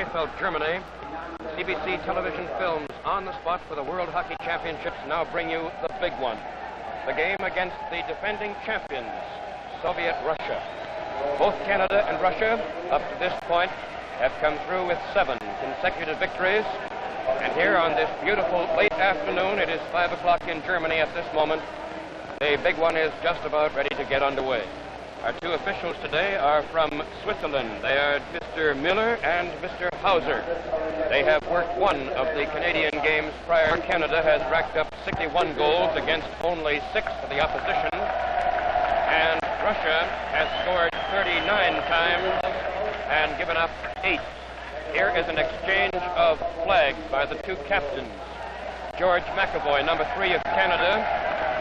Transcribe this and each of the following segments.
Krefeld, Germany. CBC television films on the spot for the World Hockey Championships now bring you the big one. The game against the defending champions, Soviet Russia. Both Canada and Russia, up to this point, have come through with 7 consecutive victories. And here on this beautiful late afternoon, it is 5 o'clock in Germany at this moment. The big one is just about ready to get underway. Our 2 officials today are from Switzerland. They are Mr. Müller and Mr. Hauzер. They have worked one of the Canadian games prior. Canada has racked up 61 goals against only 6 for the opposition. And Russia has scored 39 times and given up 8. Here is an exchange of flags by the 2 captains. George McAvoy, number 3 of Canada,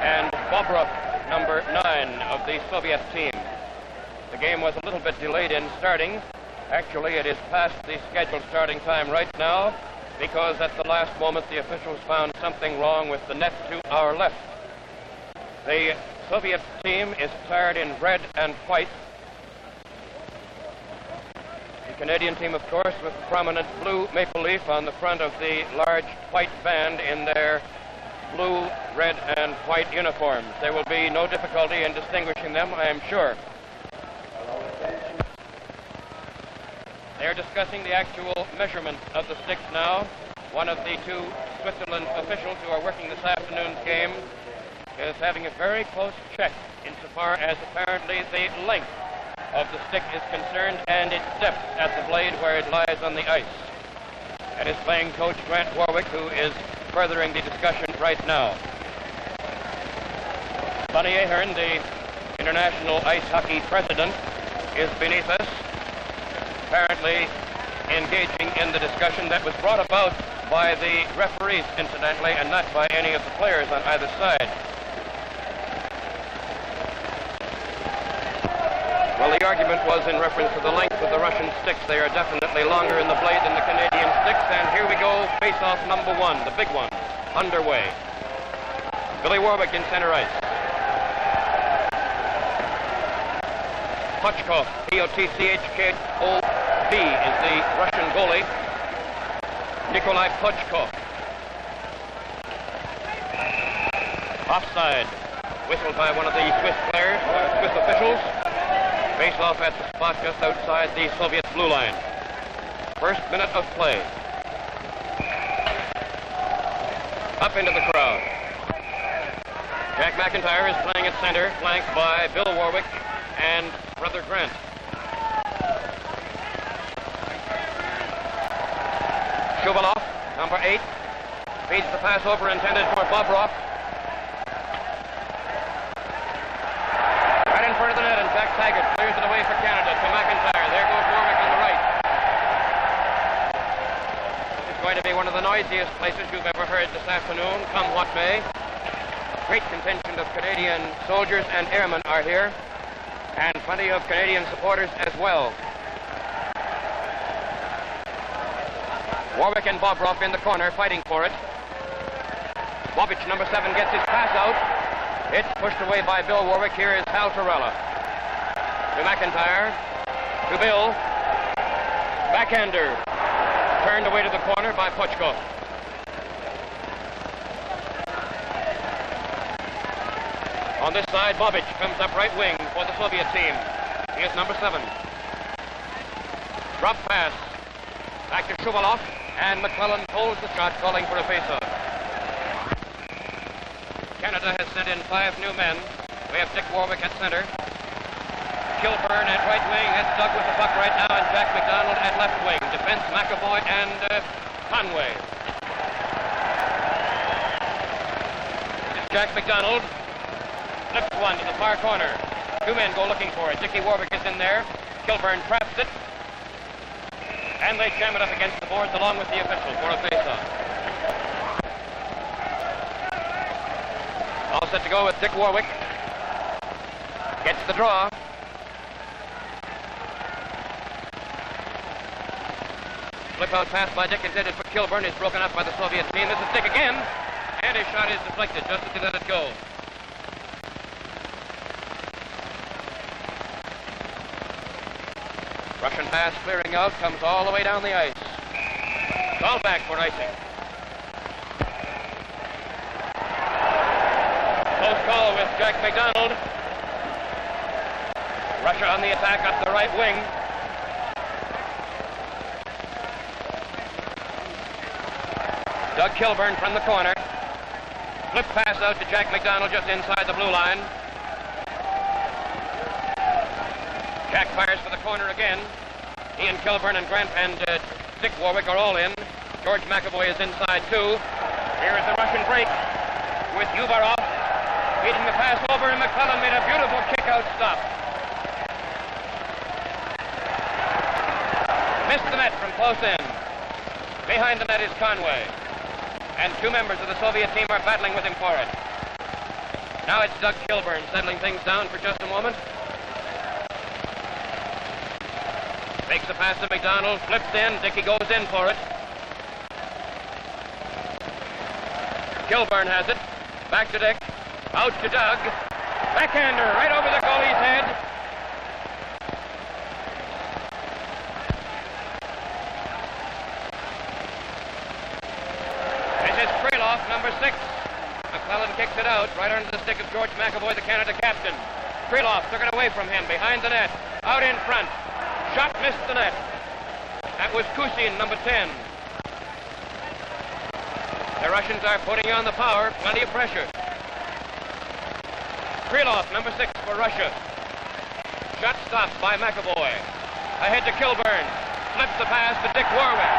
and Bobrov, number 9 of the Soviet team. The game was a little bit delayed in starting. Actually, it is past the scheduled starting time right now because at the last moment the officials found something wrong with the net to our left. The Soviet team is attired in red and white. The Canadian team, of course, with prominent blue maple leaf on the front of the large white band in their blue, red, and white uniforms. There will be no difficulty in distinguishing them, I am sure. They are discussing the actual measurement of the sticks now. One of the 2 Switzerland officials who are working this afternoon's game is having a very close check insofar as apparently the length of the stick is concerned and its depth at the blade where it lies on the ice. That is playing coach Г.Уорвик, who is furthering the discussion right now. Bunny Ahern, the international ice hockey president, is beneath us, apparently engaging in the discussion that was brought about by the referees, incidentally, and not by any of the players on either side. Well, the argument was in reference to the length of the Russian sticks. They are definitely longer in the blade than the Canadian sticks. And here we go, face-off number 1, the big one, underway. Г.Уорвик in center ice. Putchkov, P-O-T-C-H-K-O-V is the Russian goalie. Nikolai Putchkov. Offside, whistled by one of the Swiss players, Swiss officials. Face off at the spot just outside the Soviet blue line. First minute of play. Up into the crowd. Jack McIntyre is playing at center, flanked by Г.Уорвик and Brother Grant. Шувалов, number 8, feeds the pass over intended for Bobrov. Right in front of the net, and Jack Taggart clears it away for Canada to McIntyre. There goes Warwick on the right. This is going to be one of the noisiest places you've ever heard this afternoon, come what may. Great contingent of Canadian soldiers and airmen are here, and plenty of Canadian supporters as well. Warwick and Bobrov in the corner fighting for it. Babich, number 7, gets his pass out. It's pushed away by Г.Уорвик. Here is Hal Torella. To McIntyre. To Bill. Backhander. Turned away to the corner by Putchkov. On this side, Babich comes up right wing for the Soviet team. He is number 7. Drop pass. Back to Shuvалов, and McClellan pulls the shot, calling for a face-off. Canada has sent in 5 new men. We have Г.Уорвик at center. Kilburn at right wing. That's Doug with the puck right now, and Jack McDonald at left wing. Defense McAvoy and Conway. It's Jack McDonald. Flips one to the far corner. 2 men go looking for it. Г.Уорвик is in there. Kilburn traps it. And they jam it up against the boards along with the officials for a face-off. All set to go with Г.Уорвик. Gets the draw. Flip-out pass by Dick intended for Kilburn is broken up by the Soviet team. This is Dick again. And his shot is deflected just as he let it go. Russian pass clearing out, comes all the way down the ice. Call back for icing. Close call with Jack McDonald. Russia on the attack up the right wing. Doug Kilburn from the corner. Flip pass out to Jack McDonald just inside the blue line. Jack fires for the corner again. He and Kilburn and Grant and Д.Уорвик are all in. George McAvoy is inside too. Here is the Russian break with Uvarov feeding the pass over, and McClellan made a beautiful kick-out stop. Missed the net from close in. Behind the net is Conway. And two members of the Soviet team are battling with him for it. Now it's Doug Kilburn settling things down for just a moment. Makes the pass to McDonald, flips in, Dickey goes in for it. Kilburn has it. Back to Dick. Out to Doug. Backhander right over the goalie's head. This is Krylov, number 6. McClellan kicks it out right under the stick of George McAvoy, the Canada captain. Krylov took it away from him behind the net. Out in front. Shot missed the net. That was Kusin, number 10. The Russians are putting on the power. Plenty of pressure. Krylov, number 6 for Russia. Shot stopped by McAvoy. Ahead to Kilburn. Flips the pass to Д.Уорвик.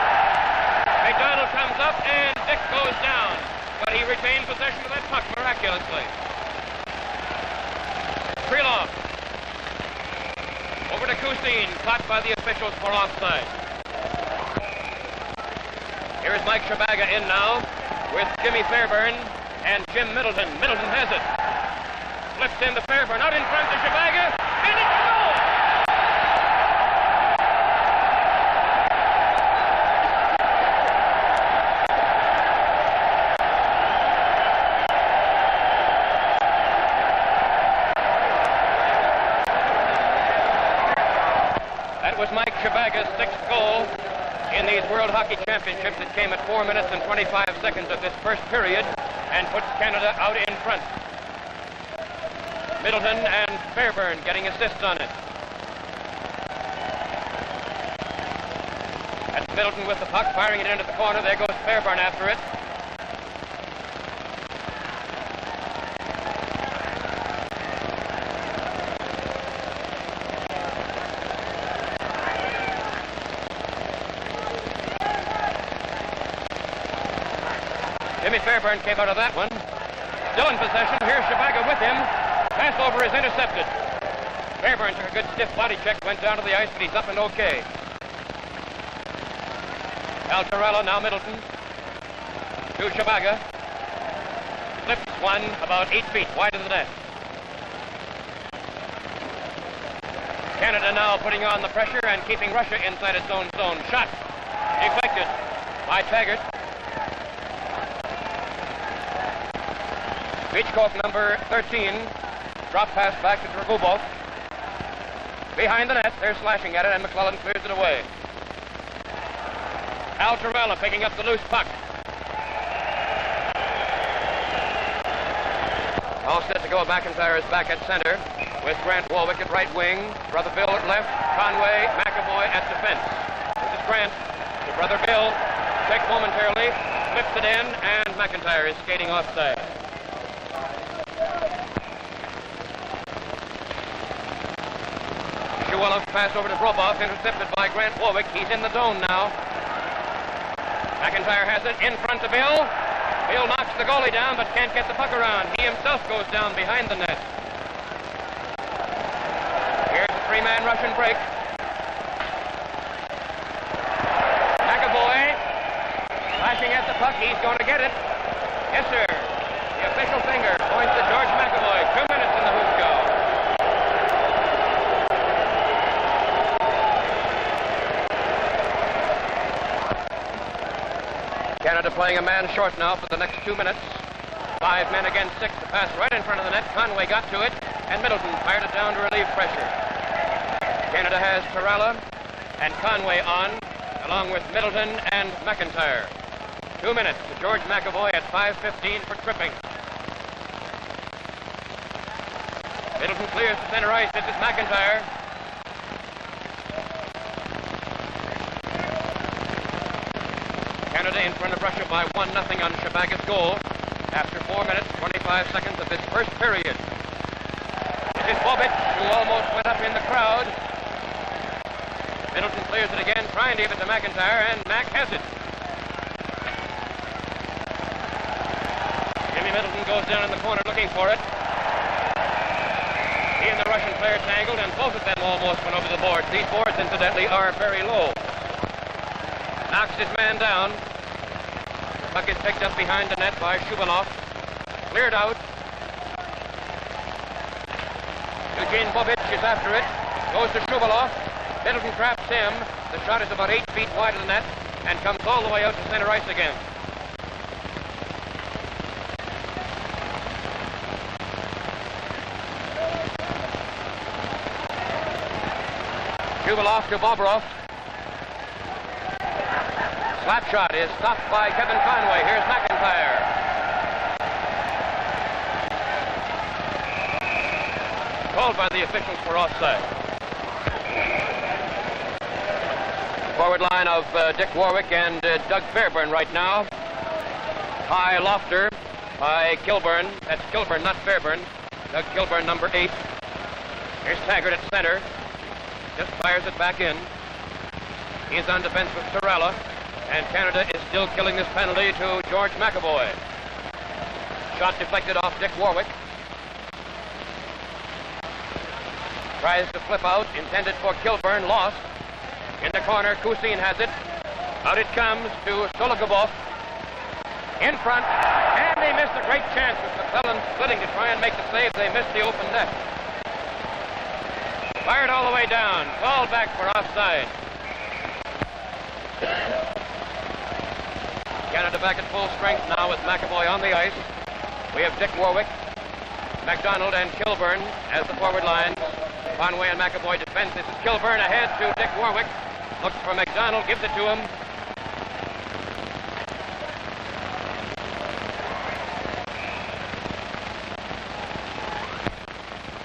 McDonald comes up and Dick goes down. But he retained possession of that puck miraculously. Krylov. Over to Kusin, caught by the officials for offside. Here is Mike Shabaga in now with Jimmy Fairburn and Jim Middleton. Middleton has it. Flips in to Fairburn, out in front to Shabaga, and it's a goal! That was Mike Shabaga's 6th goal in these World Hockey Championships. It came at 4 minutes and 25 seconds of this first period and puts Canada out in front. Middleton and Fairburn getting assists on it. That's Middleton with the puck, firing it into the corner. There goes Fairburn after it. Jimmy Fairburn came out of that one. Still in possession. Here's Shabaga with him. Pass over is intercepted. Fairburn took a good stiff body check, went down to the ice, but he's up and okay. Altarella, now Middleton. To Shabaga. Flips one about 8 feet wide of the net. Canada now putting on the pressure and keeping Russia inside its own zone. Shot. Deflected by Taggart. Pучkov, number 13. Drop pass back to Tregubov. Behind the net, they're slashing at it, and McClellan clears it away. Altarella picking up the loose puck. All set to go. McIntyre is back at center with Grant Walwick at right wing. Brother Bill at left. Conway, McAvoy at defense. This is Grant to Brother Bill. Checked momentarily. Flips it in, and McIntyre is skating offside. Shuvaloff pass over to Robov, intercepted by Grant Walwick. He's in the zone now. McIntyre has it in front to Bill. Bill knocks the goalie down, but can't get the puck around. He himself goes down behind the net. Here's a three-man Russian break. McAvoy flashing at the puck. He's going to get it. Yes, sir. The official finger points to George McAvoy. 2 minutes in the hoop go. Canada playing a man short now for the next 2 minutes. 5 men against 6. The pass right in front of the net. Conway got to it, and Middleton fired it down to relieve pressure. Canada has Tarala and Conway on. along with Middleton and McIntyre. 2 minutes to George McAvoy at 5:15 for tripping. Middleton clears the center ice. This is McIntyre. Canada in front of Russia by 1-0 on Shabaga's goal after 4 minutes, 25 seconds of this first period. This is Bobich, who almost went up in the crowd. Middleton clears it again, trying to give it to McIntyre, and Mac has it. Jimmy Middleton goes down in the corner looking for it. He and the Russian player tangled, and both of them almost went over the boards. These boards, incidentally, are very low. Knocks his man down. The puck is picked up behind the net by Shuvалов. Cleared out. Eugene Bobich is after it. Goes to Shuvалов. Middleton traps him. The shot is about 8 feet wide of the net and comes all the way out to center ice again. Shuvалov to Bobrov. Slap shot is stopped by Kevin Conway. Here's McIntyre. Called by the officials for offside. Forward line of Д.Уорвик and Doug Fairburn right now. High Lofter by Kilburn. That's Kilburn, not Fairburn. Doug Kilburn, number 8. Here's Taggart at center. Just fires it back in. He's on defense with Sorella. And Canada is still killing this penalty to George McAvoy. Shot deflected off Д.Уорвик. Tries to flip out, intended for Kilburn, lost. In the corner, Kusin has it. Out it comes to Sологубов. In front, and they missed a great chance with McClellan splitting to try and make the save. They missed the open net. Fired all the way down. Called back for offside. Canada back at full strength now with McAvoy on the ice. We have Д.Уорвик, MacDonald, and Kilburn as the forward line. Conway and McAvoy defense. This is Kilburn ahead to Д.Уорвик. Looks for MacDonald, gives it to him.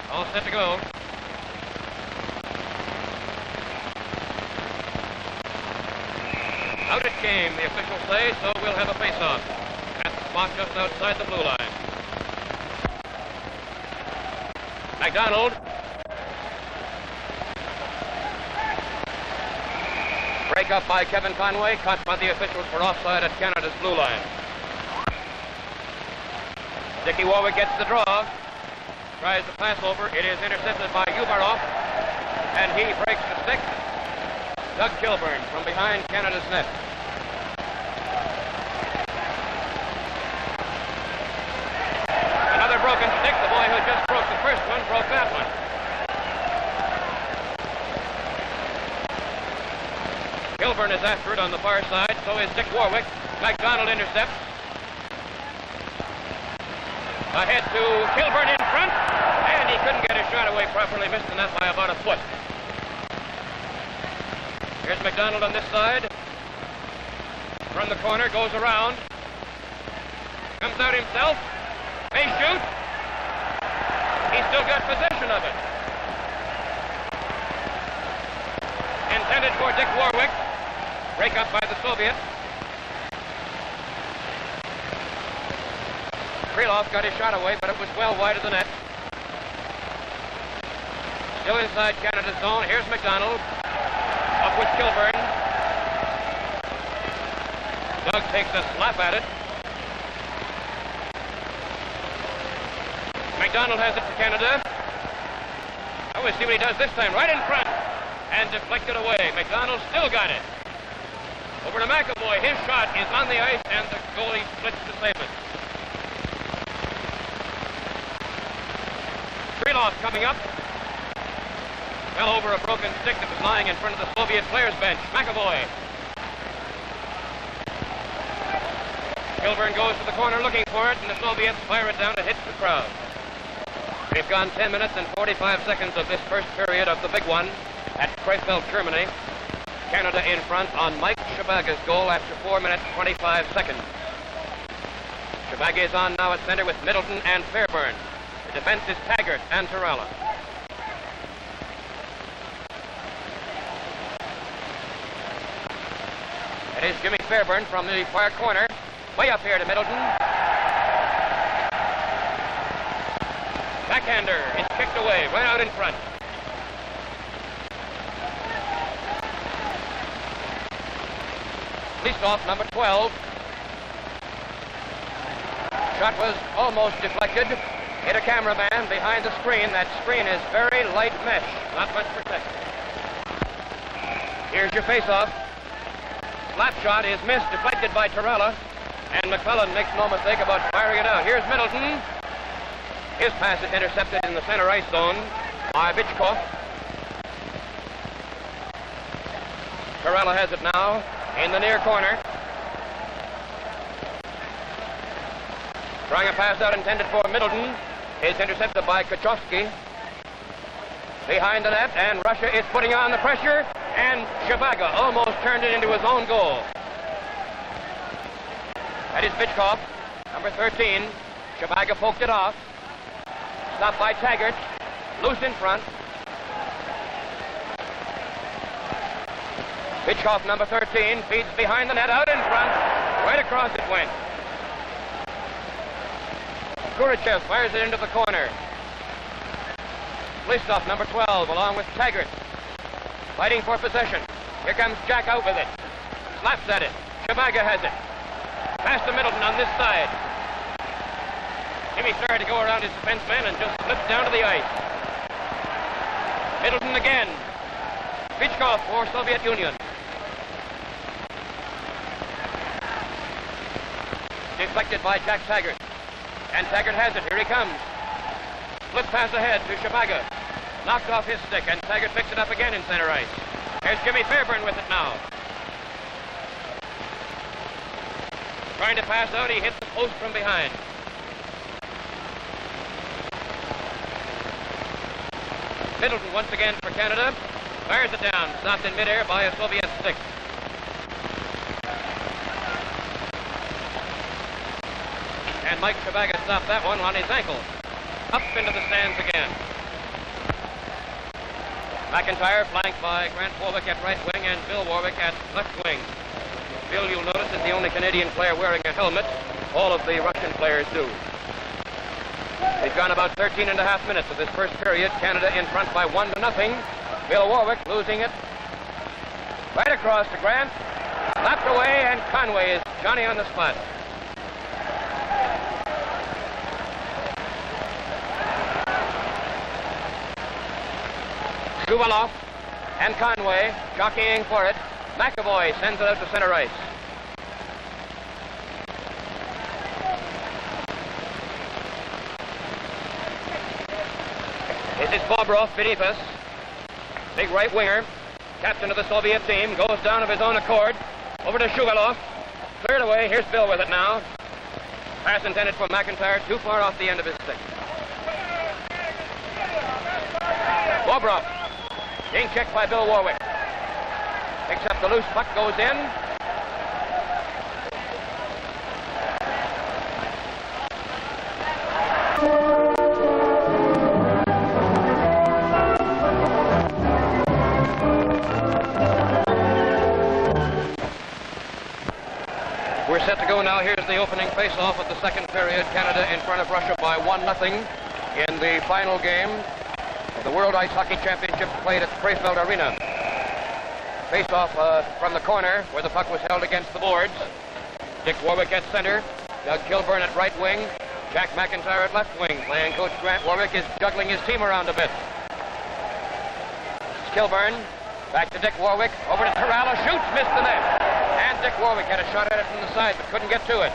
All set to go. Out it came, the officials say, so we'll have a face-off at the spot just outside the blue line. MacDonald. Break up by Kevin Conway, caught by the officials for offside at Canada's blue line. Д.Уорвик gets the draw. Tries to pass over. It is intercepted by Uvarov, and he breaks the stick. Doug Kilburn from behind Canada's net. Another broken stick. The boy who just broke the first one broke that one. Kilburn is after it on the far side. So is Д.Уорвик. MacDonald intercepts. Ahead to Kilburn in front. And he couldn't get his shot away properly. Missed the net by about a foot. Here's MacDonald on this side. From the corner, goes around. Comes out himself. May shoot. He's still got possession of it. Intended for Д.Уорвик. Break up by the Soviet. Krylov got his shot away, but it was well wide of the net. Still inside Canada's zone. Here's MacDonald. Up with Kilburn. Doug takes a slap at it. MacDonald has it for Canada. Oh, we'll see what he does this time. Right in front. And deflected away. MacDonald still got it. Over to McAvoy. His shot is on the ice, and the goalie splits to save it. Krylov coming up. Fell over a broken stick that was lying in front of the Soviet players' bench. McAvoy. Kilburn goes to the corner looking for it, and the Soviets fire it down to hit the crowd. We've gone 10 minutes and 45 seconds of this first period of the big one at Krefeld, Germany. Canada in front on Mike Shibaga's goal after 4 minutes 25 seconds. Shibaga is on now at center with Middleton and Fairburn. The defense is Taggart and Torella. It is Jimmy Fairburn from the far corner. Way up here to Middleton. Backhander. It's kicked away. Right out in front. Leastoff, number 12. Shot was almost deflected. Hit a cameraman behind the screen. That screen is very light mesh. Not much protection. Here's your face-off. Slap shot is missed, deflected by Torella. And McClellan makes no mistake about firing it out. Here's Middleton. His pass is intercepted in the center ice zone by Pучkov. Torella has it now in the near corner. Throwing a pass out intended for Middleton is intercepted by Kучевский. Behind the net, and Russia is putting on the pressure, and Shibaga almost turned it into his own goal. That is Pучkov, number 13. Shibaga poked it off. Stopped by Taggart. Loose in front. Pучkov, number 13, feeds behind the net, out in front. Right across it went. Kurtchev fires it into the corner. Leastoff, number 12, along with Taggart. Fighting for possession. Here comes Jack out with it. Slaps at it. Shibaga has it. Pass to Middleton on this side. Jimmy started to go around his defenseman and just slipped down to the ice. Middleton again. Pучkov for Soviet Union. Deflected by Jack Taggart. And Taggart has it. Here he comes. Flip pass ahead to Shibaga. Knocked off his stick, and Taggart picks it up again in center ice. There's Jimmy Fairburn with it now. Trying to pass out, he hits the post from behind. Middleton once again for Canada. Fires it down, stopped in midair by a Soviet stick. And Mike Shibaga stopped that one on his ankle. Up into the stands again. McIntyre flanked by Г.Уорвик at right wing and Д.Уорвик at left wing. Bill, you'll notice, is the only Canadian player wearing a helmet. All of the Russian players do. They've gone about 13 and a half minutes of this first period. Canada in front by 1-0. Д.Уорвик losing it. Right across to Grant. Slapped away, and Conway is Johnny on the spot. Shuvalov and Conway jockeying for it. McAvoy sends it out to center ice. This is Bobrov beneath us. Big right winger, captain of the Soviet team, goes down of his own accord. Over to Shuvалов. Cleared away. Here's Bill with it now. Pass intended for McIntyre, too far off the end of his stick. Bobrov being checked by Д.Уорвик. Picks up the loose puck, goes in. We're set to go now. Here's the opening face-off of the second period. Canada in front of Russia by 1-0 in the final game of the World Ice Hockey Championship played at Krefeld Arena. Face-off from the corner where the puck was held against the boards. Д.Уорвик at center. Doug Kilburn at right wing. Jack McIntyre at left wing. Playing coach Г.Уорвик is juggling his team around a bit. Kilburn. Back to Д.Уорвик. Over to Torella. Shoots. Missed the net. And Д.Уорвик had a shot at it from the side but couldn't get to it.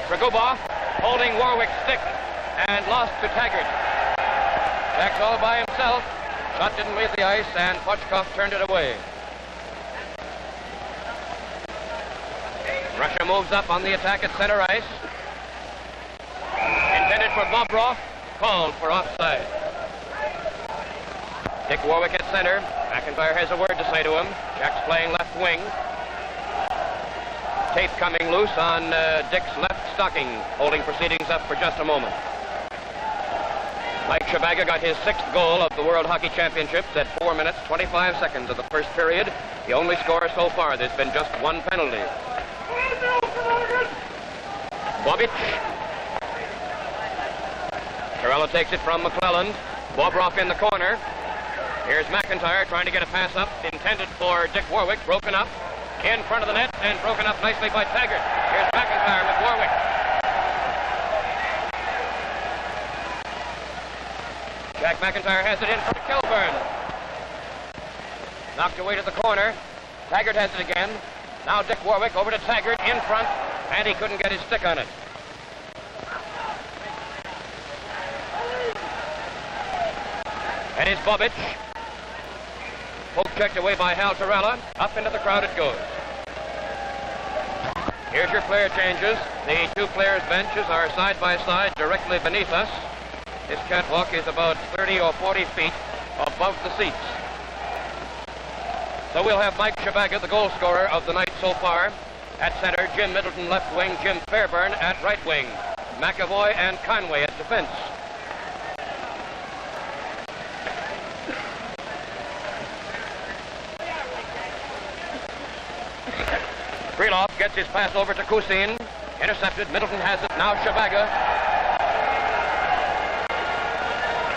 Tregubov holding Warwick's stick and lost to Taggart. Jack's all by himself. Shot didn't leave the ice, and Pучkov turned it away. Russia moves up on the attack at center ice. Intended for Bobrov, called for offside. Д.Уорвик at center. McIntyre has a word to say to him. Jack's playing left wing. Tape coming loose on Dick's left stocking, holding proceedings up for just a moment. Mike Shabaga got his 6th goal of the World Hockey Championships at 4 minutes, 25 seconds of the first period. The only score so far. There's been just one penalty. Bobich. Torella takes it from McClelland. Bobroff in the corner. Here's McIntyre trying to get a pass up, intended for Д.Уорвик, broken up in front of the net and broken up nicely by Taggart. Here's McIntyre with Warwick. Jack McIntyre has it in from Kilburn. Knocked away to the corner. Taggart has it again. Now Д.Уорвик over to Taggart in front, and he couldn't get his stick on it. And it's Bobich. Poke checked away by Hal Torella. Up into the crowd it goes. Here's your player changes. The two players' benches are side by side directly beneath us. This catwalk is about 30 or 40 feet above the seats. So we'll have Mike Shabaga, the goal scorer of the night so far, at center, Jim Middleton left wing, Jim Fairburn at right wing, McAvoy and Conway at defense. Krylov gets his pass over to Kusin. Intercepted. Middleton has it. Now Shabaga.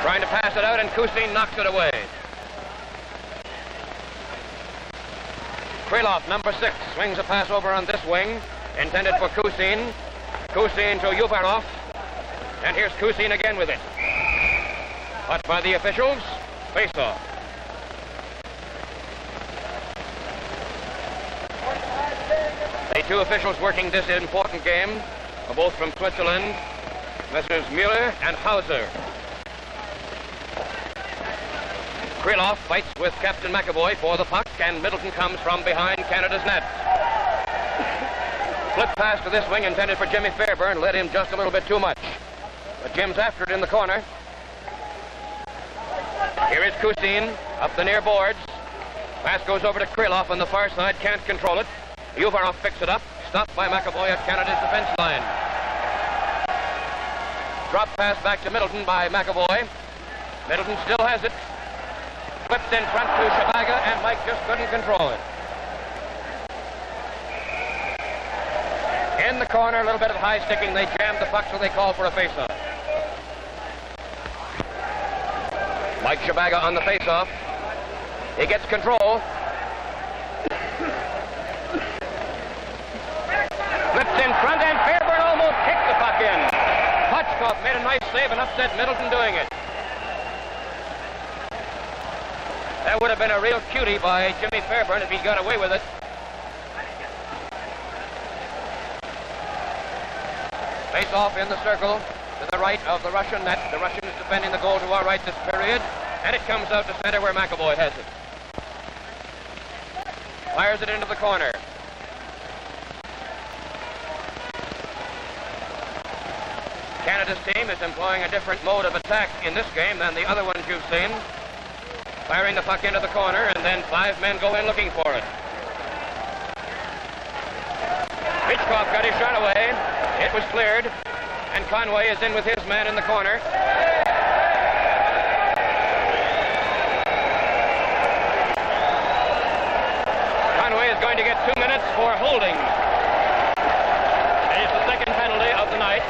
Trying to pass it out, and Kusin knocks it away. Krylov, number 6, swings a pass over on this wing. Intended for Kusin. Kusin to Uvarov. And here's Kusin again with it. But by the officials, face-off. The two officials working this important game are both from Switzerland, Messrs. Müller and Hauzer. Krylov fights with Captain McAvoy for the puck, and Middleton comes from behind Canada's net. Flip pass to this wing intended for Jimmy Fairburn, led him just a little bit too much. But Jim's after it in the corner. Here is Kusin up the near boards. Pass goes over to Krylov on the far side, can't control it. Uvarov picks it up, stopped by McAvoy at Canada's defense line. Drop pass back to Middleton by McAvoy. Middleton still has it. Flipped in front to Shabaga, and Mike just couldn't control it. In the corner, a little bit of high sticking. They jammed the puck, so they call for a face-off. Mike Shabaga on the face-off. He gets control. Flips in front, and Fairburn almost kicked the puck in. Putchkov made a nice save and upset Middleton doing it. That would have been a real cutie by Jimmy Fairburn if he got away with it. Face off in the circle to the right of the Russian net. The Russian is defending the goal to our right this period, and it comes out to center where McAvoy has it. Fires it into the corner. Canada's team is employing a different mode of attack in this game than the other ones you've seen. Firing the puck into the corner, and then 5 men go in looking for it. Putchkov got his shot away. It was cleared, and Conway is in with his man in the corner. Conway is going to get 2 minutes for holding. It is the second penalty of the night,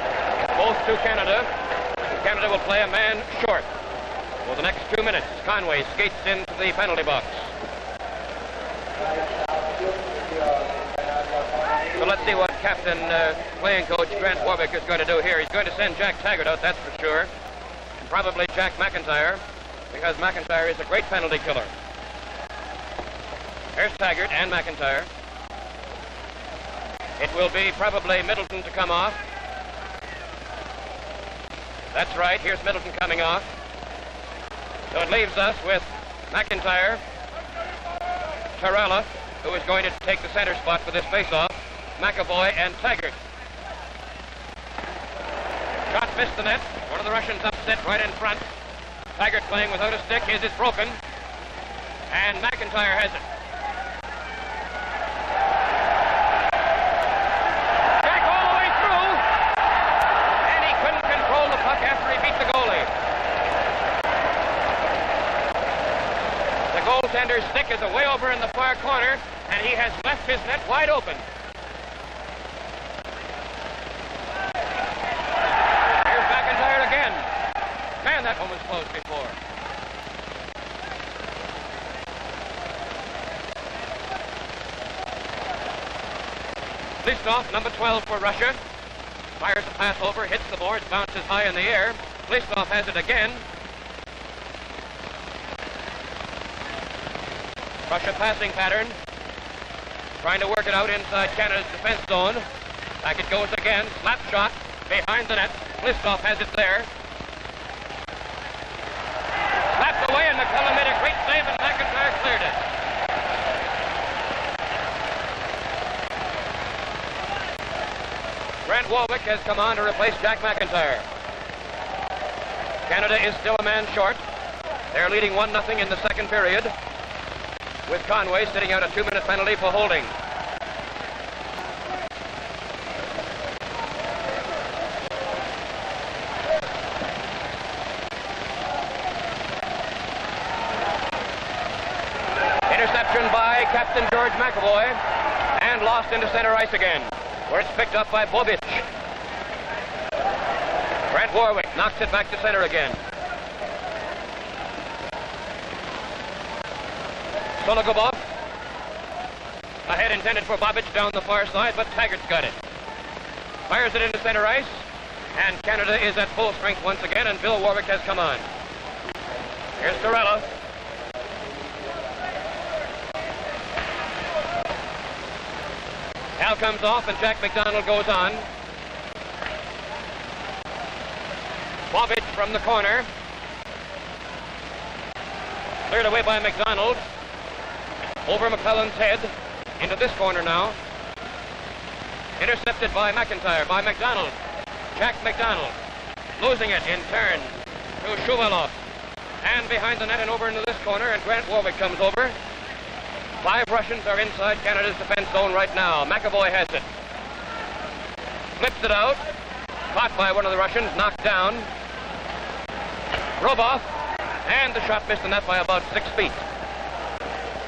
both to Canada. Canada will play a man short. For the next 2 minutes, Conway skates into the penalty box. So let's see what Captain playing coach Д.Уорвик is going to do here. He's going to send Jack Taggart out, that's for sure. And probably Jack McIntyre, because McIntyre is a great penalty killer. Here's Taggart and McIntyre. It will be probably Middleton to come off. That's right, here's Middleton coming off. So it leaves us with McIntyre, Torella, who is going to take the center spot for this face-off, McAvoy, and Taggart. Shot missed the net. One of the Russians upset right in front. Taggart playing without a stick. His is broken. And McIntyre has it. Back all the way through. And he couldn't control the puck after he beat the goalie. The goaltender's stick is away over in the far corner, and he has left his net wide open. Here's McIntyre again. Man, that one was close before. Listov, number 12 for Russia. Fires a pass over, hits the boards, bounces high in the air. Listov has it again. Russia passing pattern. Trying to work it out inside Canada's defense zone. Back it goes again. Slap shot behind the net. Listov has it there. Slapped away, and McClellan made a great save, and McIntyre cleared it. Г.Уорвик has come on to replace Jack McIntyre. Canada is still a man short. They're leading 1-0 in the second period, with Conway sitting out a 2-minute penalty for holding. Interception by Captain George McAvoy, and lost into center ice again, where it's picked up by Bobich. Г.Уорвик knocks it back to center again. Sологубов. Ahead intended for Bobich down the far side, but Taggart's got it. Fires it into center ice, and Canada is at full strength once again, and Г.Уорвик has come on. Here's Torella. Hal comes off, and Jack McDonald goes on. Bobich from the corner. Cleared away by McDonald. Over McClellan's head. Into this corner now. Intercepted by McIntyre, by McDonald. Jack McDonald. Losing it in turn to Shuvalov. And behind the net and over into this corner, and Г.Уорвик comes over. 5 Russians are inside Canada's defense zone right now. McAvoy has it. Flips it out. Caught by one of the Russians, knocked down. Roboff, and the shot missed the net by about 6 feet.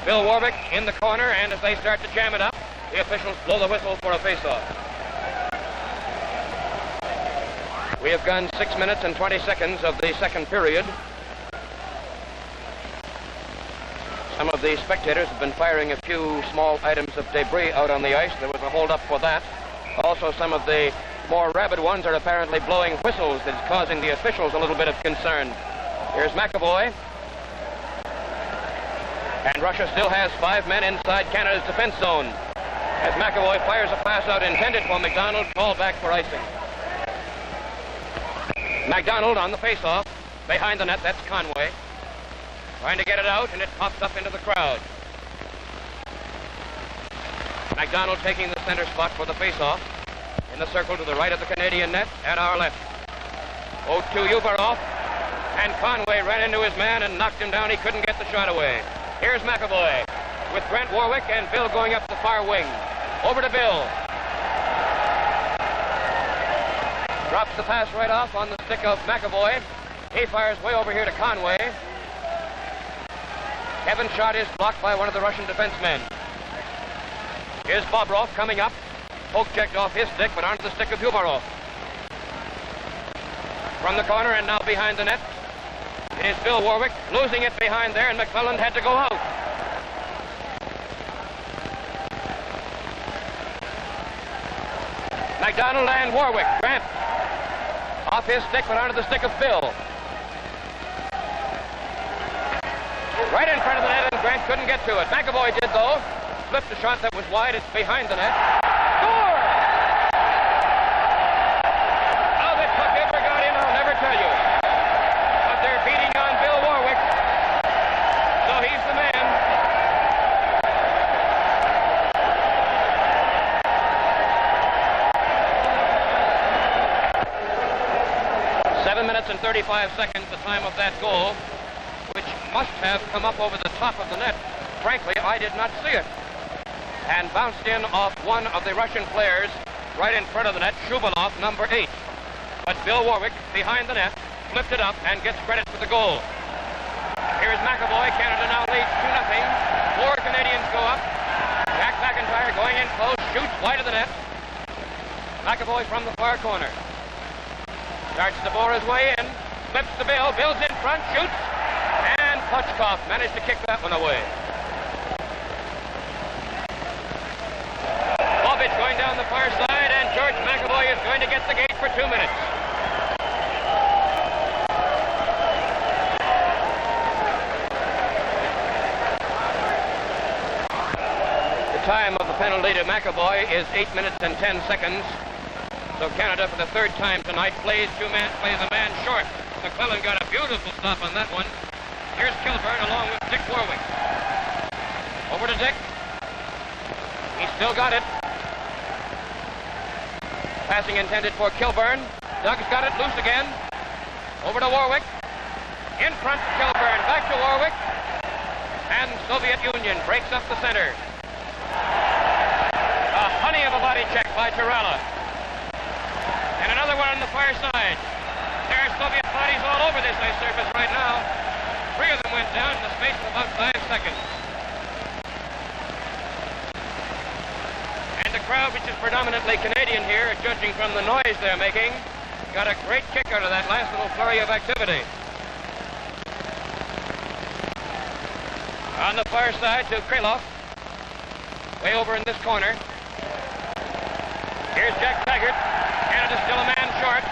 Г.Уорвик in the corner, and as they start to jam it up, the officials blow the whistle for a face-off. We have gone 6 minutes and 20 seconds of the second period. Some of the spectators have been firing a few small items of debris out on the ice. There was a hold-up for that. Also, some of the more rabid ones are apparently blowing whistles that's causing the officials a little bit of concern. Here's McAvoy. And Russia still has 5 men inside Canada's defense zone. As McAvoy fires a pass out intended for McDonald, called back for icing. McDonald on the face-off. Behind the net, that's Conway. Trying to get it out, and it pops up into the crowd. McDonald taking the center spot for the face-off. In the circle to the right of the Canadian net, at our left. 0-2 Uvarov, and Conway ran into his man and knocked him down. He couldn't get the shot away. Here's McAvoy, with Г.Уорвик and Bill going up the far wing. Over to Bill. Drops the pass right off on the stick of McAvoy. He fires way over here to Conway. Kevin's shot is blocked by one of the Russian defensemen. Here's Bobrov coming up. Poke checked off his stick, but onto the stick of Uvarov. From the corner and now behind the net, it is Г.Уорвik losing it behind there, and McClellan had to go out. McDonald and Uorvik. Grant off his stick, but onto the stick of Bill. Right in front of the net, and Grant couldn't get to it. McAvoy did, though. Flipped a shot that was wide. It's behind the net. Score! How that puck ever got in, I'll never tell you. But they're beating on Г.Уорвик. So he's the man. .7 minutes and 35 seconds, the time of that goal, which must have come up over the top of the net. Frankly, I did not see it. And bounced in off one of the Russian players right in front of the net, Shuvalov, number 8. But Г.Уорвик, behind the net, flipped it up and gets credit for the goal. Here's McAvoy. Canada now leads 2-0. 4 Canadians go up. Jack McIntyre going in close, shoots wide of the net. McAvoy from the far corner. Starts to bore his way in. Flips the Bill. Bill's in front, shoots. And Pучков managed to kick that one away. Babich going down the far side, and George McAvoy is going to get the gate for 2 minutes. The time of the penalty to McAvoy is 8 minutes and 10 seconds. So Canada, for the third time tonight, plays a man short. McClellan got a beautiful stop on that one. Here's Kilburn along with Д.Уорвик. Over to Dick. He's still got it. Passing intended for Kilburn. Doug's got it loose again. Over to Уорвик. In front to Kilburn. Back to Уорвик. And Soviet Union breaks up the center. A honey of a body check by Tarala. And another one on the far side. There are Soviet bodies all over this ice surface right now. 3 of them went down in the space of about 5 seconds. And the crowd, which is predominantly Canadian here, judging from the noise they're making, got a great kick out of that last little flurry of activity. On the far side to Krylov. Way over in this corner. Here's Jack Taggart. Canada's still a man short.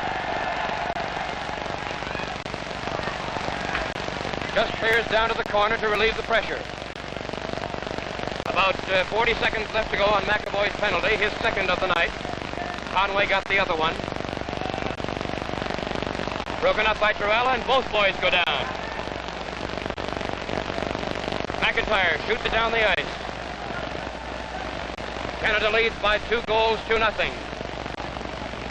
Just clears down to the corner to relieve the pressure. About 40 seconds left to go on McAvoy's penalty, his second of the night. Conway got the other one. Broken up by Tarala, and both boys go down. McIntyre shoots it down the ice. Canada leads by 2 goals to 0.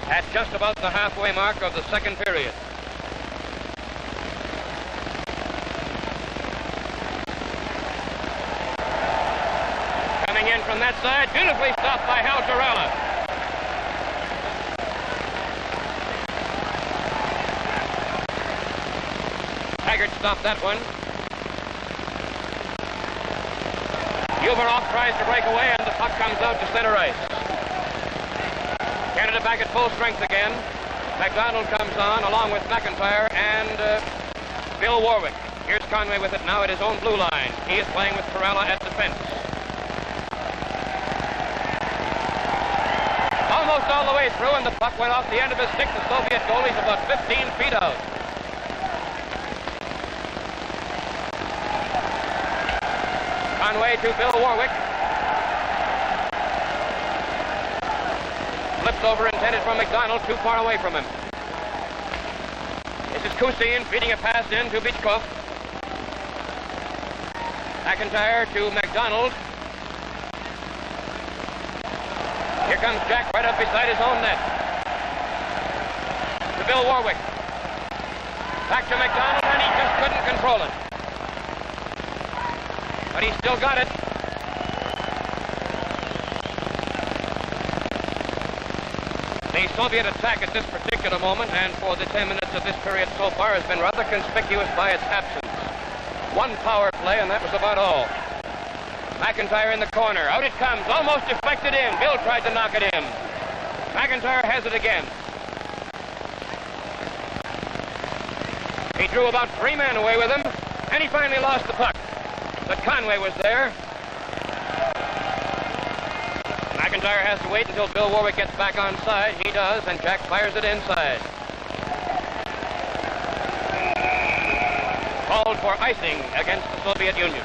At just about the halfway mark of the second period. Coming in from that side, beautifully stopped by Hal Tarala. Taggart stopped that one. Uberov tries to break away, and the puck comes out to center ice. Canada back at full strength again. McDonald comes on along with McIntyre and Г.Уорвик. Here's Conway with it now at his own blue line. He is playing with Tarala at defense. Almost all the way through, and the puck went off the end of his stick. The Soviet goalie's about 15 feet out. Conway to Г.Уорвик. Flipped over, intended for McDonald, too far away from him. This is Kusin feeding a pass in to Pучков. McIntyre to McDonald. Here comes Jack right up beside his own net. To Г.Уорвик. Back to McDonald, and he just couldn't control it. But he still got it. The Soviet attack at this particular moment, and for the 10 minutes of this period so far, has been rather conspicuous by its absence. 1 power play, and that was about all. McIntyre in the corner. Out it comes, almost deflected in. Bill tried to knock it in. McIntyre has it again. He drew about 3 men away with him, and he finally lost the puck. But Conway was there. McIntyre has to wait until Г.Уорвик gets back on side. He does, and Jack fires it inside. Called for icing against the Soviet Union.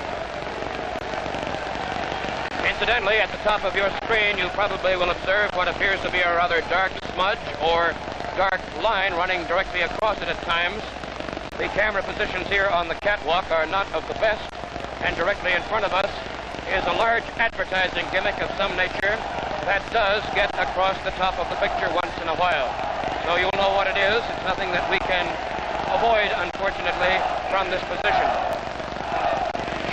Incidentally, at the top of your screen, you probably will observe what appears to be a rather dark smudge or dark line running directly across it at times. The camera positions here on the catwalk are not of the best. And directly in front of us is a large advertising gimmick of some nature that does get across the top of the picture once in a while. So you'll know what it is. It's nothing that we can avoid, unfortunately, from this position.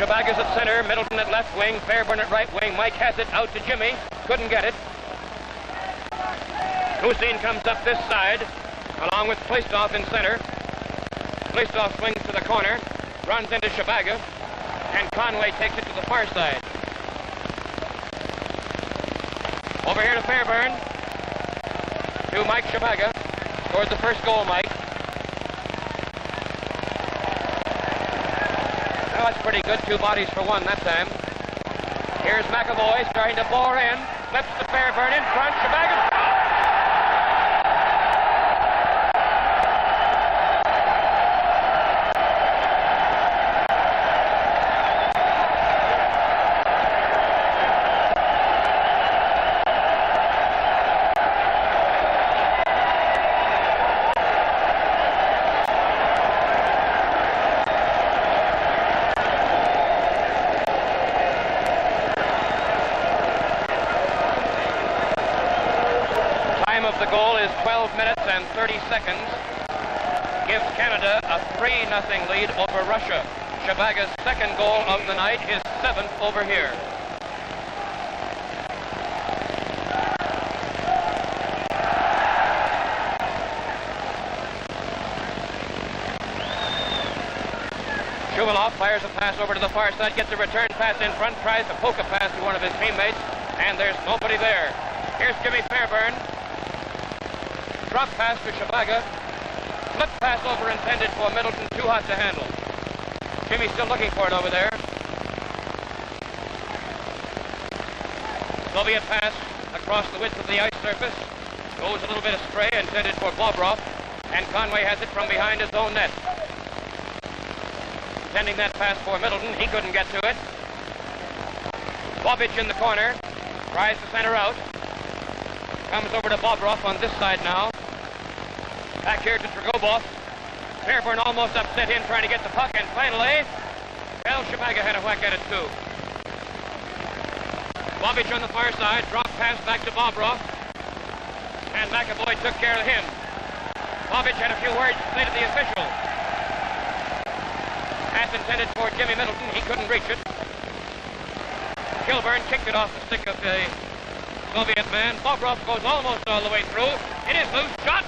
Shubaga's at center, Middleton at left wing, Fairburn at right wing. Mike has it out to Jimmy. Couldn't get it. Hussein comes up this side, along with Plistoff in center. Plistoff swings to the corner, runs into Shubaga, and Conway takes it to the far side. Over here to Fairburn, to Mike Shubaga. Scored the first goal, Mike. Well, that's pretty good. 2 bodies for 1 that time. Here's McAvoy starting to bore in. Flips to Fairburn in front. Shubaga. The goal is 12 minutes and 30 seconds. Gives Canada a 3-0 lead over Russia. Shubaga's second goal of the night, his 7th over here. Shuvалов fires a pass over to the far side, gets a return pass in front, tries to poke a pass to one of his teammates, and there's nobody there. Here's Jimmy Fairburn. Drop pass to Shubaga. Flip pass over intended for Middleton, too hot to handle. Jimmy's still looking for it over there. Soviet pass across the width of the ice surface. Goes a little bit astray, intended for Bobrov. And Conway has it from behind his own net. Sending that pass for Middleton. He couldn't get to it. Bobich in the corner. Tries to center out. Comes over to Bobrov on this side now. Back here to Tregubov. Fairburn almost upset in trying to get the puck, and finally, well, Shubaga had a whack at it too. Bobich on the far side, drop pass back to Bobrov, and McAvoy took care of him. Bobich had a few words to say to the official. Pass intended for Jimmy Middleton, he couldn't reach it. Kilburn kicked it off the stick of the Soviet man. Bobrov goes almost all the way through. It is loose shot.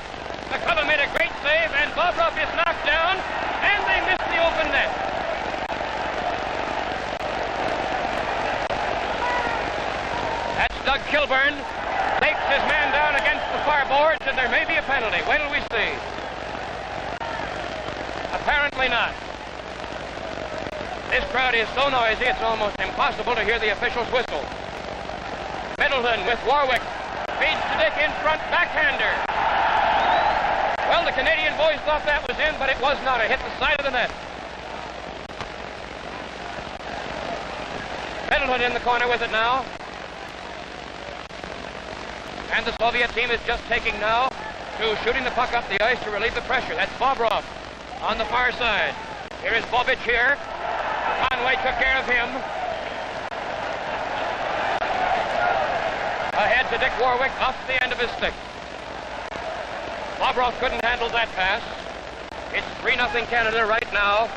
The cover made a great save, and Bobrov is knocked down, and they missed the open net. That's Doug Kilburn. Takes his man down against the far boards, and there may be a penalty. Wait till we see. Apparently not. This crowd is so noisy, it's almost impossible to hear the official's whistle. Middleton with Warwick. Feeds to Dick in front, backhander. Well, the Canadian boys thought that was in, but it was not. It hit the side of the net. Middleton in the corner with it now. And the Soviet team is just taking now to shooting the puck up the ice to relieve the pressure. That's Bobrov on the far side. Here is Bobich here. Conway took care of him. Ahead to Д.Уорвик off the end of his stick. Bobrov couldn't handle that pass. It's 3-0 Canada right now.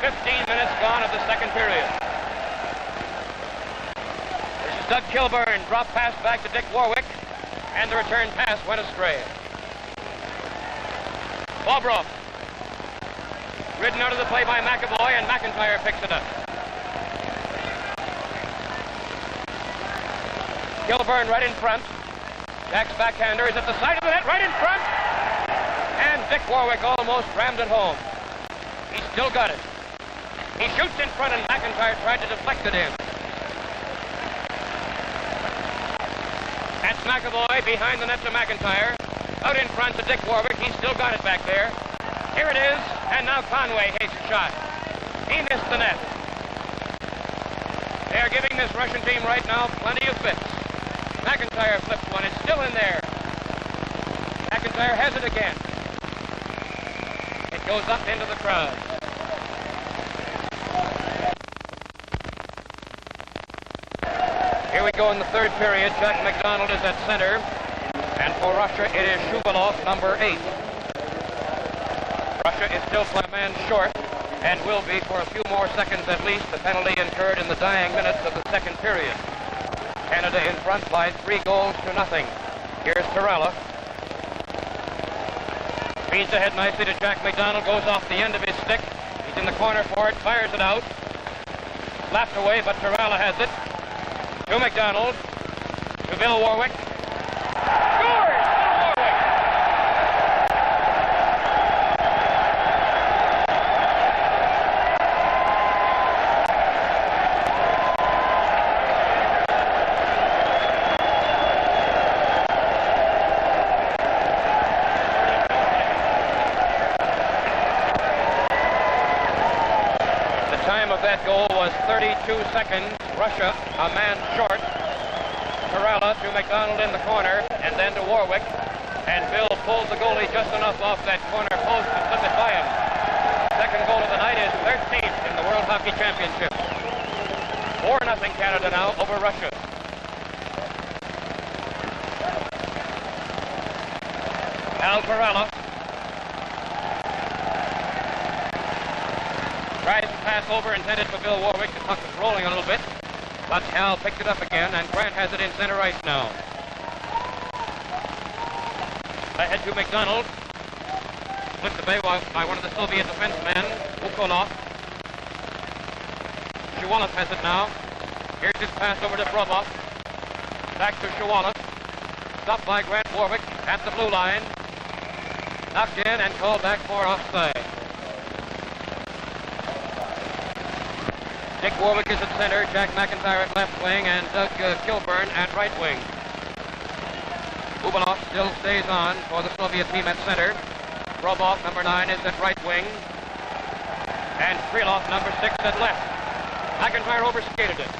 15 minutes gone of the second period. This is Doug Kilburn. Drop pass back to Д.Уорвик. And the return pass went astray. Bobrov. Ridden out of the play by McAvoy, and McIntyre picks it up. Kilburn right in front. Jack's backhander is at the side of the net, right in front. And Д.Уорвик almost rammed it home. He's still got it. He shoots in front, and McIntyre tried to deflect it in. That's McAvoy behind the net to McIntyre. Out in front to Д.Уорвik. He's still got it back there. Here it is, and now Conway takes a shot. He missed the net. They are giving this Russian team right now plenty of fits. McIntyre flips one. It's still in there. McIntyre has it again. It goes up into the crowd. Here we go in the third period. Jack McDonald is at center. And for Russia, it is Shuvалов, number 8. Russia is still by a man short. and will be for a few more seconds at least, the penalty incurred in the dying minutes of the second period. Canada in front by 3-0. Here's Torella. Feeds ahead nicely to Jack McDonald, goes off the end of his stick. He's in the corner for it, fires it out. Slapped away, but Torella has it. To McDonald. To Г.Уорвик. Scores! That goal was 32 seconds. Russia, a man short. Torella to McDonald in the corner, and then to Г.Уорвик. And Bill pulled the goalie just enough off that corner post to slip it by him. Second goal of the night is 13th in the World Hockey Championship. 4-0 Canada now over Russia. Al Torella tries to pass over, intended for Г.Уорвик. The puck is rolling a little bit, but Hal picked it up again, and Grant has it in center ice now. Ahead to McDonald. Flipped away by one of the Soviet defensemen, Уколов. Шувалов has it now. Here's his pass over to Трегубов. Back to Шувалов. Stopped by Г.Уорвик at the blue line. Knocked in and called back for offside. Г.Уорвик is at center, Jack McIntyre at left wing, and Doug Kilburn at right wing. Ubalov still stays on for the Soviet team at center. Trubov, number 9, is at right wing. And Krylov, number 6, at left. McIntyre overskated it.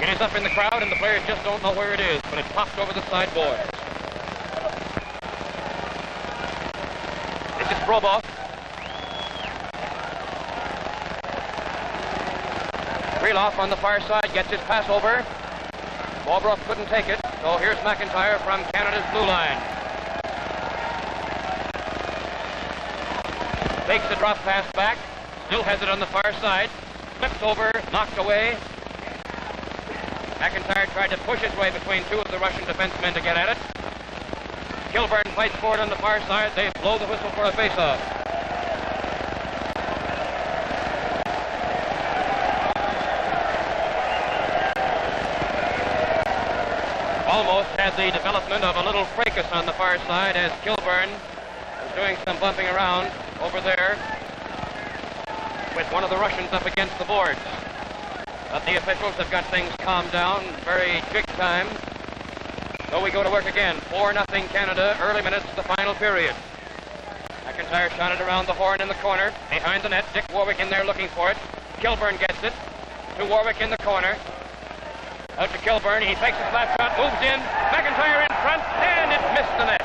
It is up in the crowd, and the players just don't know where it is, but it popped over the sideboard. This is Trubov. Krylov on the far side gets his pass over. Bobrov couldn't take it, so here's McIntyre from Canada's blue line. Takes the drop pass back, still has it on the far side. Flips over, knocked away. McIntyre tried to push his way between two of the Russian defensemen to get at it. Kilburn fights for it on the far side. They blow the whistle for a face-off. Almost had the development of a little fracas on the far side as Kilburn was doing some bumping around over there with one of the Russians up against the boards. But the officials have got things calmed down, very big time. So we go to work again. 4-0 Canada, early minutes of the final period. McIntyre shot it around the horn in the corner, behind the net. Г.Уорвик in there looking for it. Kilburn gets it. To Г.Уорвик in the corner. Out to Kilburn, he takes a flat shot, moves in, McIntyre in front, and it missed the net.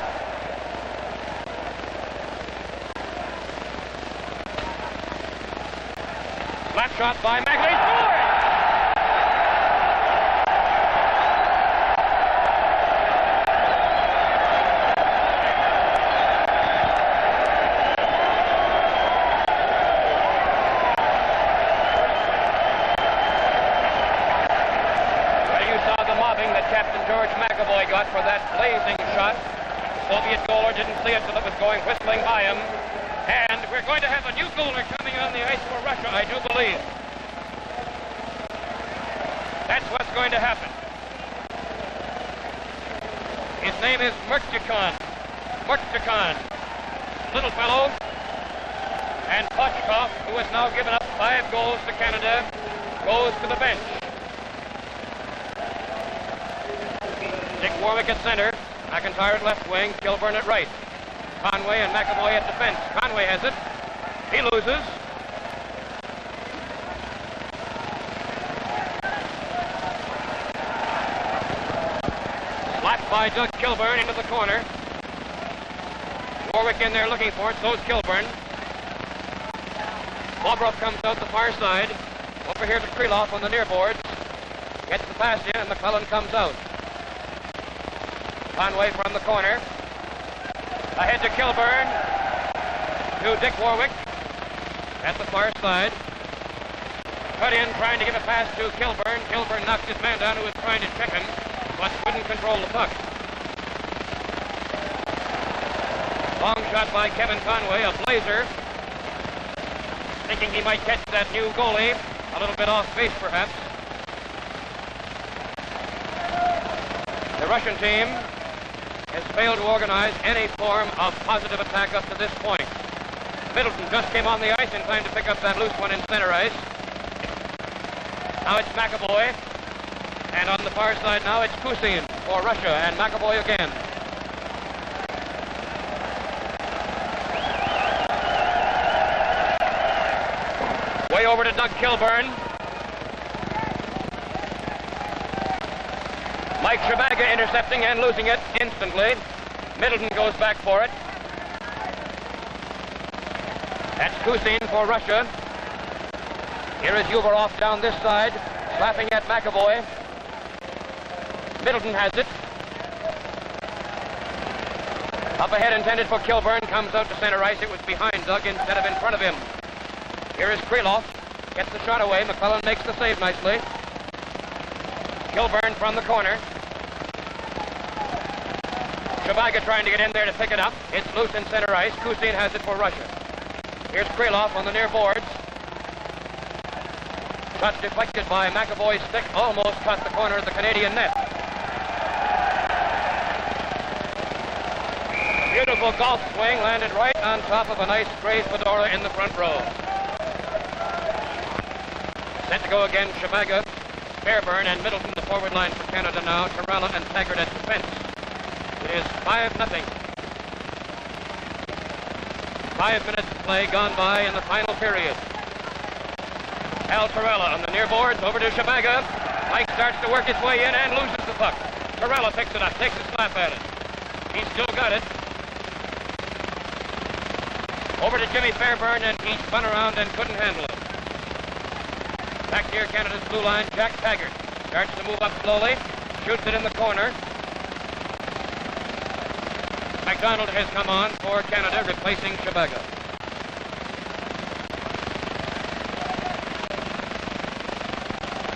Flat shot by McIntyre, scores! For that blazing shot. Soviet goaler didn't see it till it was going whistling by him. And we're going to have a new goaler coming on the ice for Russia, I do believe. That's what's going to happen. His name is Мкртычан. Little fellow. And Pучkov, who has now given up 5 goals to Canada, goes to the bench. Г.Уорвик at center, McIntyre at left wing, Kilburn at right. Conway and McAvoy at defense. Conway has it. He loses. Slapped by Doug Kilburn into the corner. Г.Уорвik in there looking for it, so's Kilburn. Bobrov comes out the far side. Over here to Krylov on the near boards. Gets the pass in, and McClellan comes out. Conway from the corner. Ahead to Kilburn. to Д.Уорвик at the far side. Cut in, trying to give a pass to Kilburn. Kilburn knocks his man down, who was trying to check him, but couldn't control the puck. Long shot by Kevin Conway, a blazer. Thinking he might catch that new goalie. A little bit off base, perhaps. The Russian team has failed to organize any form of positive attack up to this point. Middleton just came on the ice in time to pick up that loose one in center ice. Now it's McAvoy. And on the far side now it's Kusin for Russia, and McAvoy again. Way over to Doug Kilburn. Mike Shabaga intercepting and losing it instantly. Middleton goes back for it. That's Kusin for Russia. Here is Uberov down this side, slapping at McAvoy. Middleton has it. Up ahead, intended for Kilburn, comes out to center ice. It was behind Doug instead of in front of him. Here is Krylov. Gets the shot away. McClellan makes the save nicely. Kilburn from the corner. Shabaga trying to get in there to pick it up. It's loose in center ice. Kusin has it for Russia. Here's Krylov on the near boards. Shot deflected by McAvoy's stick. Almost caught the corner of the Canadian net. Beautiful golf swing, landed right on top of a nice gray fedora in the front row. Set to go again, Shabaga, Fairburn, and Middleton, the forward line for Canada now. Torella and Taggart at defense. It is 5-0. 5 minutes of play gone by in the final period. Al Torella on the near boards, over to Shabaga. Mike starts to work his way in and loses the puck. Torella picks it up, takes a slap at it. He's still got it. Over to Jimmy Fairburn, and he spun around and couldn't handle it. Back near Canada's blue line, Jack Taggart starts to move up slowly, shoots it in the corner. McDonald has come on for Canada, replacing Shabaga.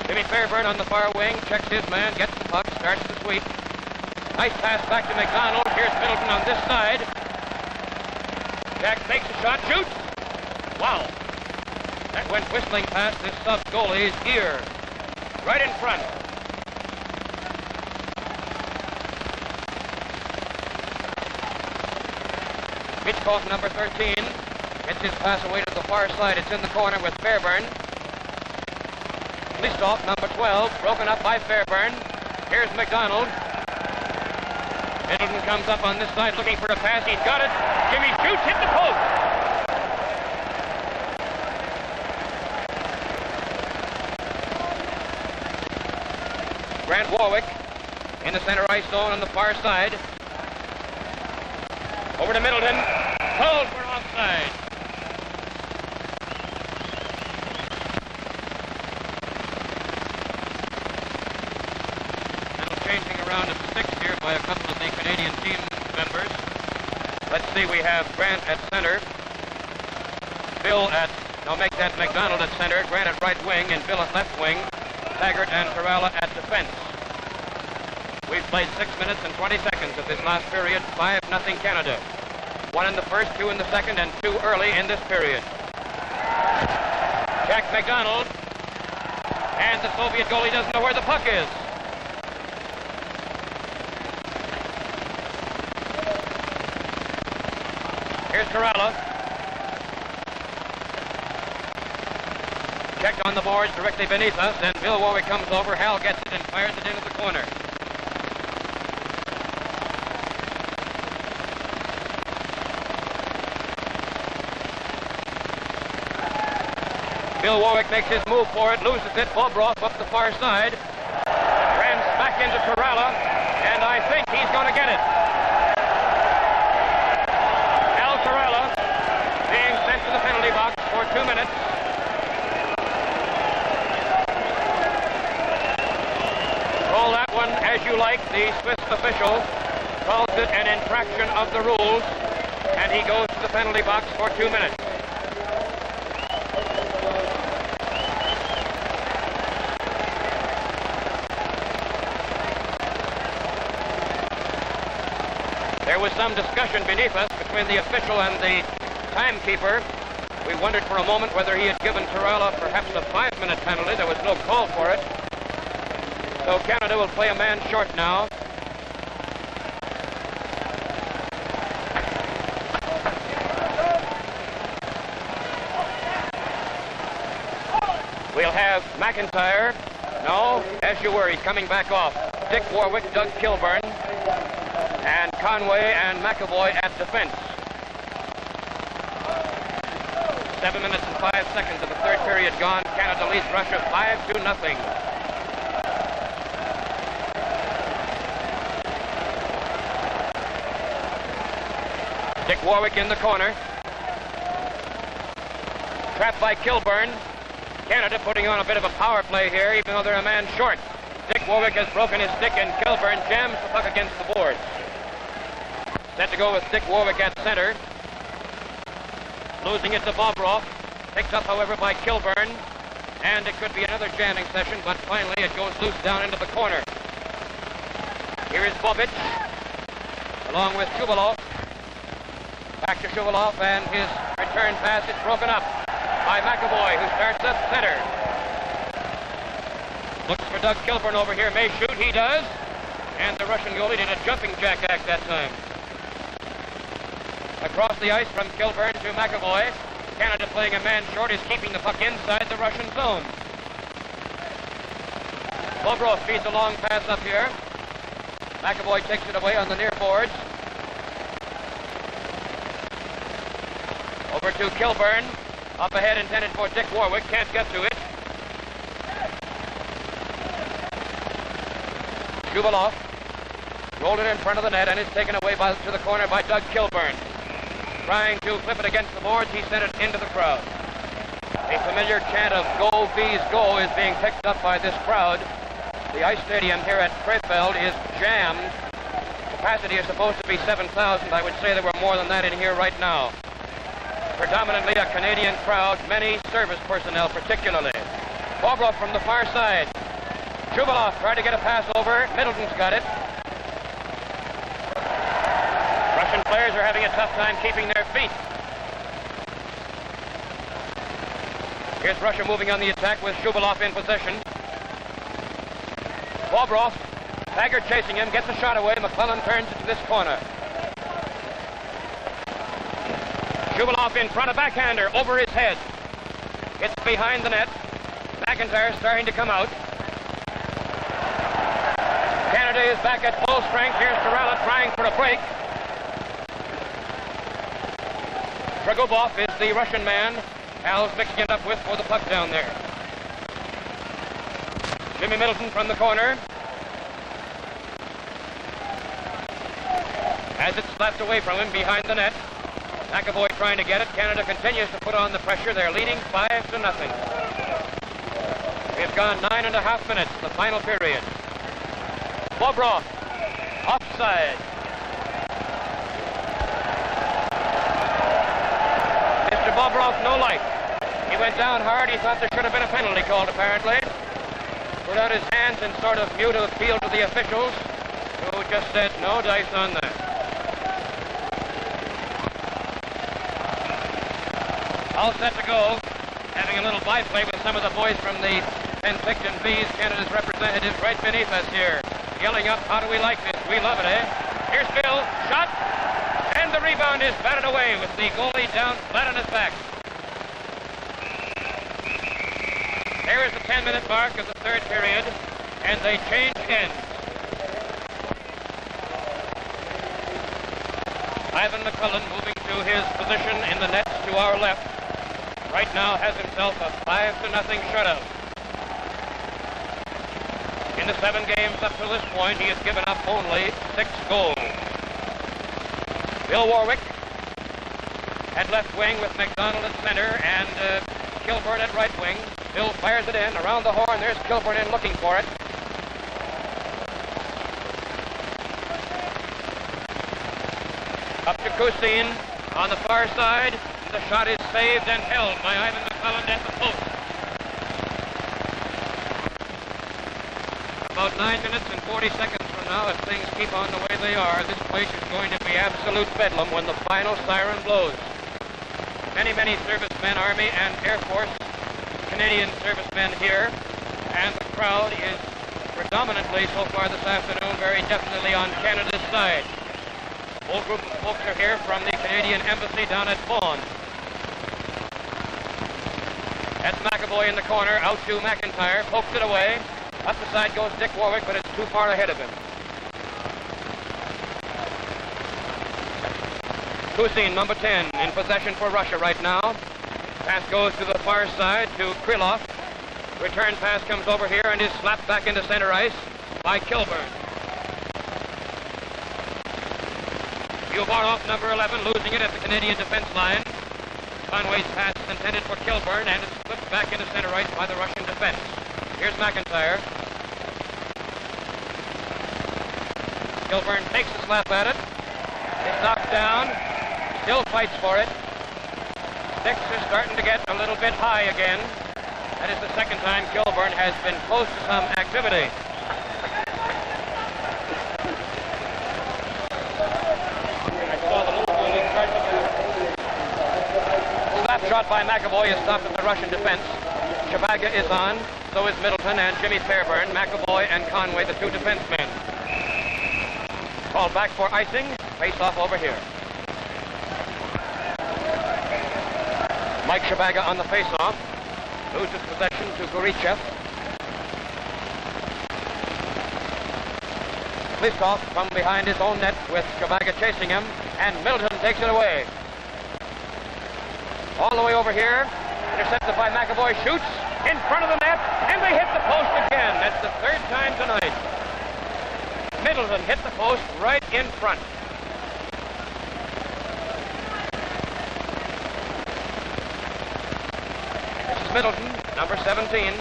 Jimmy Fairburn on the far wing, checks his man, gets the puck, starts to sweep. Nice pass back to McDonald. Here's Middleton on this side. Jack takes a shot, shoots. Wow. That went whistling past this sub-goalie's ear. Right in front. Pучkov, number 13, gets his pass away to the far side. It's in the corner with Fairburn. Listov, number 12, broken up by Fairburn. Here's McDonald. Middleton comes up on this side looking for a pass. He's got it. Jimmy shoots, hit the post. Г.Уорвик in the center ice zone on the far side. Over to Middleton. Called for offside. Changing around at the sticks here by a couple of the Canadian team members. Let's see, we have Grant at center. Bill at, no, make that McDonald at center. Grant at right wing and Bill at left wing. Taggart and Torella at defense. We've played 6 minutes and 20 seconds of this last period. 5-0 Canada. 1 in the first, 2 in the second, and 2 early in this period. Jack McDonald. And the Soviet goalie doesn't know where the puck is. Here's Torella. Checked on the boards directly beneath us, and Г.Уорвик comes over. Hal gets it and fires it into the corner. Г.Уорвик makes his move for it, loses it. Bobrov up the far side. Rams back into Torella, and I think he's going to get it. Al Torella being sent to the penalty box for 2 minutes. Call that one as you like. The Swiss official calls it an infraction of the rules, and And he goes to the penalty box for 2 minutes. There was some discussion beneath us between the official and the timekeeper. We wondered for a moment whether he had given Torella perhaps a 5-minute penalty. There was no call for it. So Canada will play a man short now. We'll have McIntyre. No, as you were, he's coming back off. Д.Уорвик, Doug Kilburn, and Conway and McAvoy at defense. 7 minutes and 5 seconds of the third period gone. Canada leads Russia 5-0. Д.Уорвик in the corner. Trapped by Kilburn. Canada putting on a bit of a power play here, even though they're a man short. Д.Уорвик has broken his stick, and Kilburn jams the puck against the boards. Set to go with Д.Уорвик at center. Losing it to Bobroff. Picked up, however, by Kilburn. And it could be another jamming session, but finally it goes loose down into the corner. Here is Babich, along with Shuvalo. Back to Shuvalo, and his return pass is broken up by McAvoy, who starts up center. Looks for Doug Kilburn over here. May shoot. He does. And the Russian goalie did a jumping jack act that time. Across the ice from Kilburn to McAvoy. Canada playing a man short is keeping the puck inside the Russian zone. Bobrov feeds a long pass up here. McAvoy takes it away on the near boards. Over to Kilburn. Up ahead intended for Д.Уорвик. Can't get to it. Shuvalo rolled it in front of the net and is taken away to the corner by Doug Kilburn. Trying to flip it against the boards, he sent it into the crowd. A familiar chant of "Go, Bees, Go" is being picked up by this crowd. The ice stadium here at Krefeld is jammed. Capacity is supposed to be 7,000. I would say there were more than that in here right now. Predominantly a Canadian crowd, many service personnel particularly. Bobrov from the far side. Shuvalo tried to get a pass over. Middleton's got it. Russian players are having a tough time keeping their feet. Here's Russia moving on the attack with Shuvalo in possession. Bobrov, Taggart chasing him, gets a shot away. McClellan turns it to this corner. Shuvalo in front, a backhander over his head. It's behind the net. McIntyre starting to come out. Canada is back at full strength. Here's Torella trying for a break. Tregubov is the Russian man Al's mixing it up with for the puck down there. Jimmy Middleton from the corner. As it's slapped away from him behind the net. McAvoy trying to get it. Canada continues to put on the pressure. They're leading 5-0. We've gone 9.5 minutes, the final period. Bobrov, offside. Mr. Bobrov, no light. He went down hard. He thought there should have been a penalty called, apparently. Put out his hands in sort of mute appeal to the officials, who just said no dice on that. All set to go. Having a little byplay with some of the boys from the Penticton Bees, Canada's representatives right beneath us here. Yelling up, how do we like this? We love it, eh? Here's Bill, shot, and the rebound is batted away with the goalie down flat on his back. There is the 10-minute mark of the third period, and they change ends. Ivan McClellan moving to his position in the nets to our left. Right now has himself a 5-0 shutout. In the 7 games up to this point, he has given up only 6 goals. Д.Уорвик at left wing with McDonald at center and Kilburn at right wing. Bill fires it in around the horn. There's Kilburn in looking for it. Up to Kusin. On the far side, the shot is saved and held by Ivan McClelland at the post. About 9 minutes and 40 seconds from now, if things keep on the way they are, this place is going to be absolute bedlam when the final siren blows. Many, many servicemen, Army and Air Force, Canadian servicemen here, and the crowd is predominantly, so far this afternoon, very definitely on Canada's side. A whole group of folks are here from the Canadian Embassy down at Vaughan. That's McAvoy in the corner, out to McIntyre, pokes it away. Up the side goes Д.Уорвик, but it's too far ahead of him. Kusin, number 10, in possession for Russia right now. Pass goes to the far side to Krylov. Return pass comes over here and is slapped back into center ice by Kilburn. Uvarov, number 11, losing it at the Canadian defense line. Conway's pass is intended for Kilburn and it's slipped back into center ice by the Russian defense. Here's McIntyre. Kilburn takes a slap at it. It's knocked down. Still fights for it. Sticks are starting to get a little bit high again. That is the second time Kilburn has been close to some activity. I saw the little goalie start to... Slap shot by McAvoy is stopped at the Russian defense. Shabaga is on, so is Middleton and Jimmy Fairburn, McAvoy and Conway, the two defensemen. Called back for icing, face off over here. Mike Shabaga on the face-off. Loses possession to Gorichev. Pliskov from behind his own net with Shabaga chasing him, and Middleton takes it away. All the way over here, intercepted by McAvoy, shoots in front of the net, and they hit the post again. That's the third time tonight. Middleton hit the post right in front. Middleton, number 17.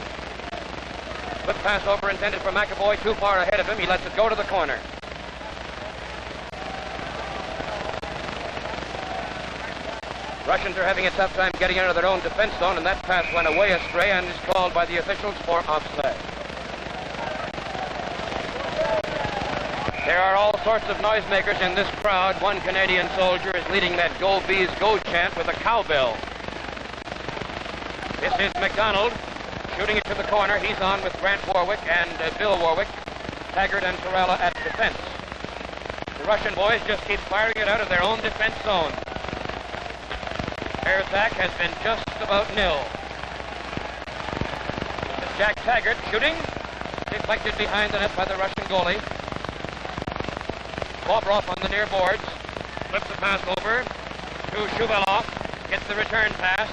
Flip pass over intended for McAvoy, too far ahead of him. He lets it go to the corner. Russians are having a tough time getting out of their own defense zone, and that pass went away astray and is called by the officials for offside. There are all sorts of noisemakers in this crowd. One Canadian soldier is leading that Go Bees Go chant with a cowbell. This is McDonald, shooting it to the corner. He's on with Г.Уорвик and Б.Уорвик, Taggart and Torella at defense. The Russian boys just keep firing it out of their own defense zone. Air attack has been just about nil. Jack Taggart shooting, deflected behind the net by the Russian goalie. Bobrov on the near boards, flips the pass over to Shuvалов, gets the return pass,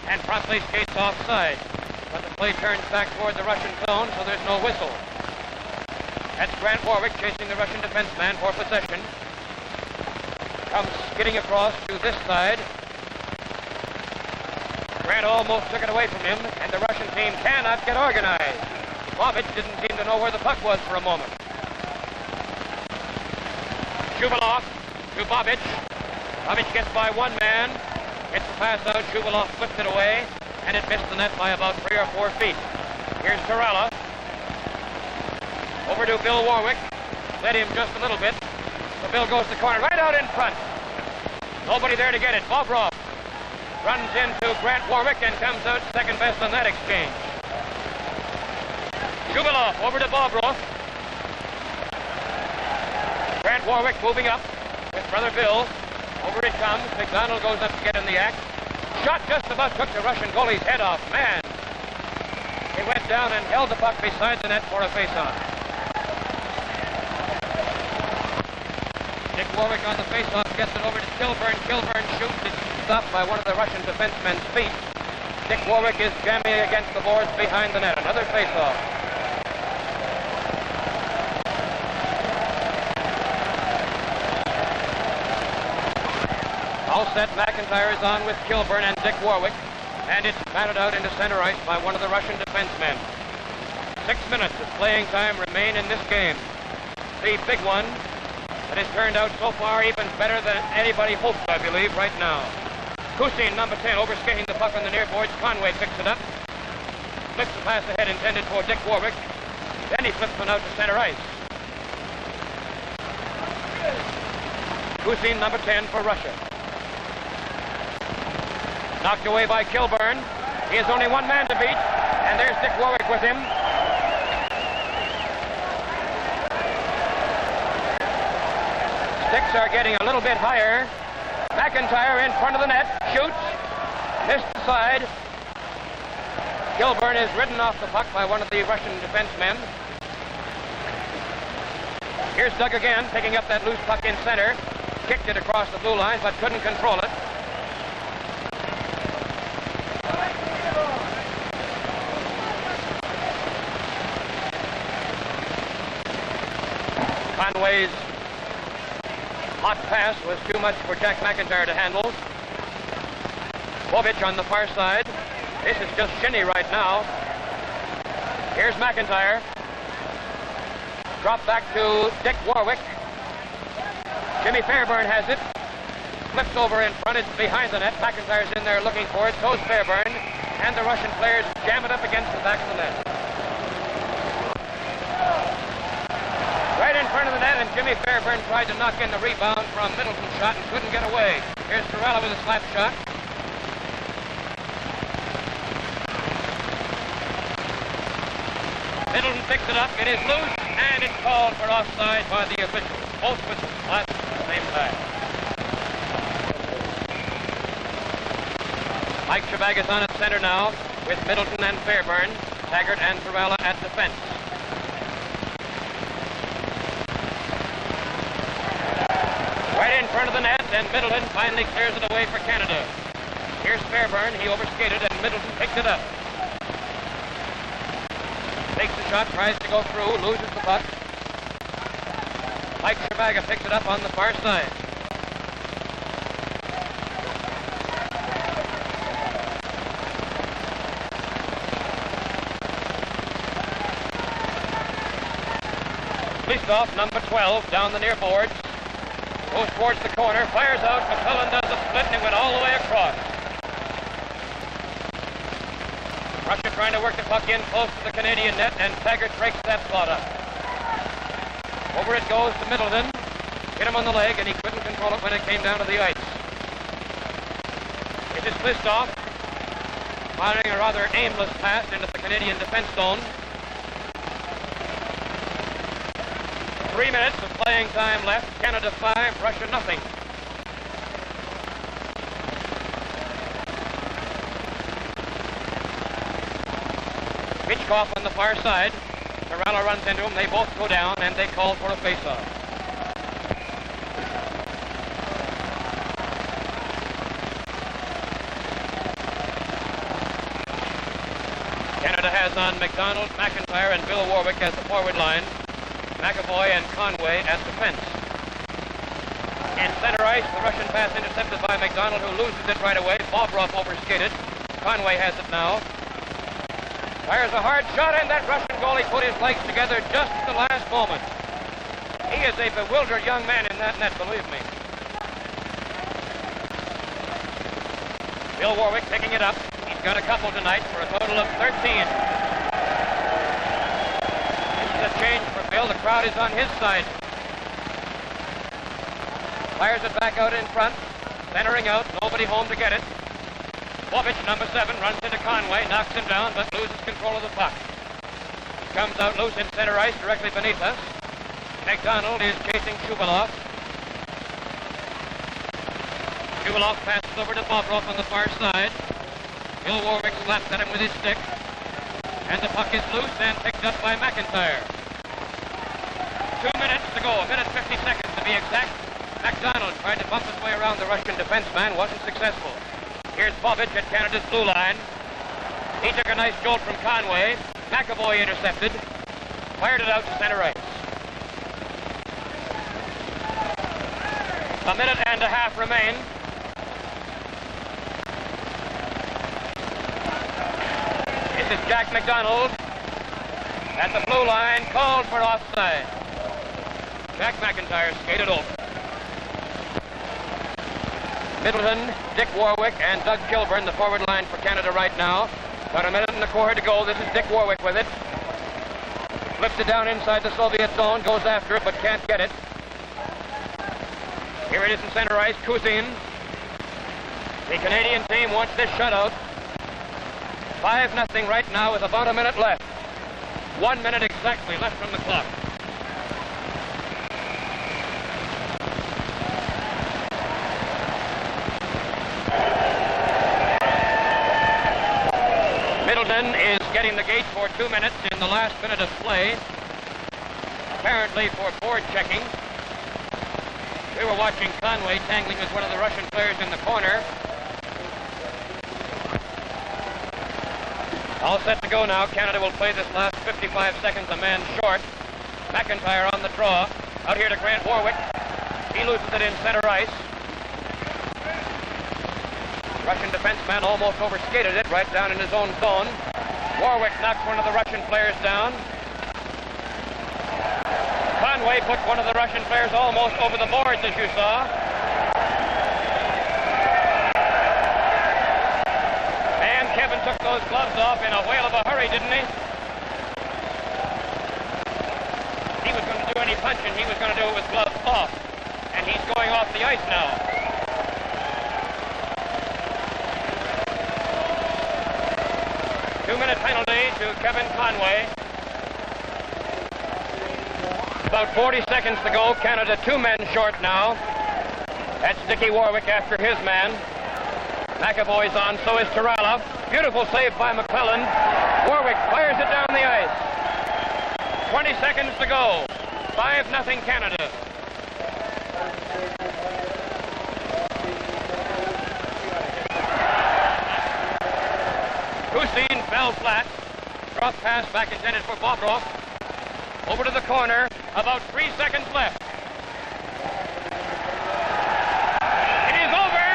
and promptly skates offside. But the play turns back toward the Russian zone, so there's no whistle. That's Г.Уорвик chasing the Russian defenseman for possession. Comes skidding across to this side. Grant almost took it away from him, and the Russian team cannot get organized. Babich didn't seem to know where the puck was for a moment. Shuvалов to Babich. Babich gets by one man. Gets the pass out, Shuvалов flipped it away, and it missed the net by about 3 or 4 feet. Here's Torella. Over to Г.Уорвик. Led him just a little bit. So Bill goes to the corner, right out in front. Nobody there to get it. Bobrov runs into Г.Уорвик and comes out second best on that exchange. Shuvалов over to Bobrov. Г.Уорвik moving up with brother Bill. Over it comes. McDonald goes up to get in the act. Shot just about took the Russian goalie's head off. Man! He went down and held the puck beside the net for a face-off. Г.Уорвik on the face-off gets it over to Kilburn. Kilburn shoots. It's stopped by one of the Russian defensemen's feet. Г.Уорвik is jamming against the boards behind the net. Another face-off. All set, McIntyre is on with Kilburn and Г.Уорвik, and it's batted out into center ice by one of the Russian defensemen. 6 minutes of playing time remain in this game. The big one It has turned out so far even better than anybody hoped, I believe, right now. Kusin, number 10, overskating the puck on the near boards. Conway picks it up. Flips the pass ahead intended for Д.Уорвик. Then he flips one out to center ice. Kusin, number 10, for Russia. Knocked away by Kilburn. He has only one man to beat, and there's Д.Уорвик with him. Sticks are getting a little bit higher. McIntyre in front of the net, shoots, missed the side. Kilburn is ridden off the puck by one of the Russian defensemen. Here's Doug again, picking up that loose puck in center. Kicked it across the blue line, but couldn't control it. Conway's hot pass was too much for Jack McIntyre to handle. Bobich on the far side. This is just shinny right now. Here's McIntyre. Drop back to Д.Уорвик. Jimmy Fairburn has it. Flips over in front. It's behind the net. McIntyre's in there looking for it. So's Fairburn. And the Russian players jam it up against the back of the net. Right in front of the net, and Jimmy Fairburn tried to knock in the rebound from Middleton's shot and couldn't get away. Here's Torella with a slap shot. Middleton picks it up. It is loose, and it's called for offside by the officials. Both whistles blast at the same time. Mike Chabag is on at center now with Middleton and Fairburn, Taggart and Torella at defense. Right in front of the net, and Middleton finally clears it away for Canada. Here's Fairburn. He overskated, and Middleton picked it up. Takes the shot, tries to go through, loses the puck. Mike Chabag picks it up on the far side. Fleestoff, number 12, down the near boards. Goes towards the corner, fires out. McClellan does the split, and it went all the way across. Russia trying to work the puck in close to the Canadian net, and Taggart breaks that spot up. Over it goes to Middleton. Hit him on the leg, and he couldn't control it when it came down to the ice. It is Fleestoff firing a rather aimless pass into the Canadian defense zone. 3 minutes of playing time left. Canada 5, Russia nothing. Pучkov on the far side. Torella runs into him. They both go down, and they call for a face-off. Canada has on McDonald, McIntyre, and Г.Уорвик as the forward line. McAvoy and Conway at defense. In center ice, the Russian pass intercepted by McDonald, who loses it right away. Bobrov overskated. Conway has it now. Fires a hard shot, and that Russian goalie put his legs together just at the last moment. He is a bewildered young man in that net, believe me. Г.Уорвик picking it up. He's got a couple tonight for a total of 13. A change for Bill. The crowd is on his side. Fires it back out in front. Centering out. Nobody home to get it. Bobich, number 7, runs into Conway, knocks him down, but loses control of the puck. It comes out loose in center ice directly beneath us. McDonald is chasing Shuvалов. Shuvалов passes over to Bobrov on the far side. Г.Уорвик slaps at him with his stick. And the puck is loose and picked up by McIntyre. 2 minutes to go, 1 minute 50 seconds to be exact. McDonald tried to bump his way around the Russian defenseman, wasn't successful. Here's Bobich at Canada's blue line. He took a nice jolt from Conway. McAvoy intercepted. Fired it out to center ice. 1.5 minutes remain. This is Jack McDonald at the blue line, called for offside. Jack McIntyre skated over. Middleton, Д.Уорвик, and Doug Kilburn, the forward line for Canada right now. About a minute and a quarter to go. This is Д.Уорвик with it. Flips it down inside the Soviet zone, goes after it, but can't get it. Here it is in center ice, Kuzin. The Canadian team wants this shutout. 5-0 right now with about a minute left. 1 minute exactly left from the clock. Middleton is getting the gate for 2 minutes in the last minute of play, apparently for board checking. We were watching Conway tangling with one of the Russian players in the corner. All set to go now. Canada will play this last 55 seconds a man short. McIntyre on the draw. Out here to Г.Уорвик. He loses it in center ice. Russian defenseman almost overskated it right down in his own zone. Uorwik knocks one of the Russian players down. Conway put one of the Russian players almost over the boards, as you saw. And Kevin took those gloves off in a whale of a hurry, didn't he? He was going to do any punching. He was going to do it with gloves off. And he's going off the ice now. Two-minute penalty to Kevin Conway. About 40 seconds to go. Canada 2 men short now. That's Д.Уорвик after his man. McAvoy's on, so is Tarala. Beautiful save by McClellan. Uorwik fires it down the ice. 20 seconds to go. 5-0 Canada. Kuzin fell flat. Cross pass back intended for Bobrov. Over to the corner. About 3 seconds left. It is over.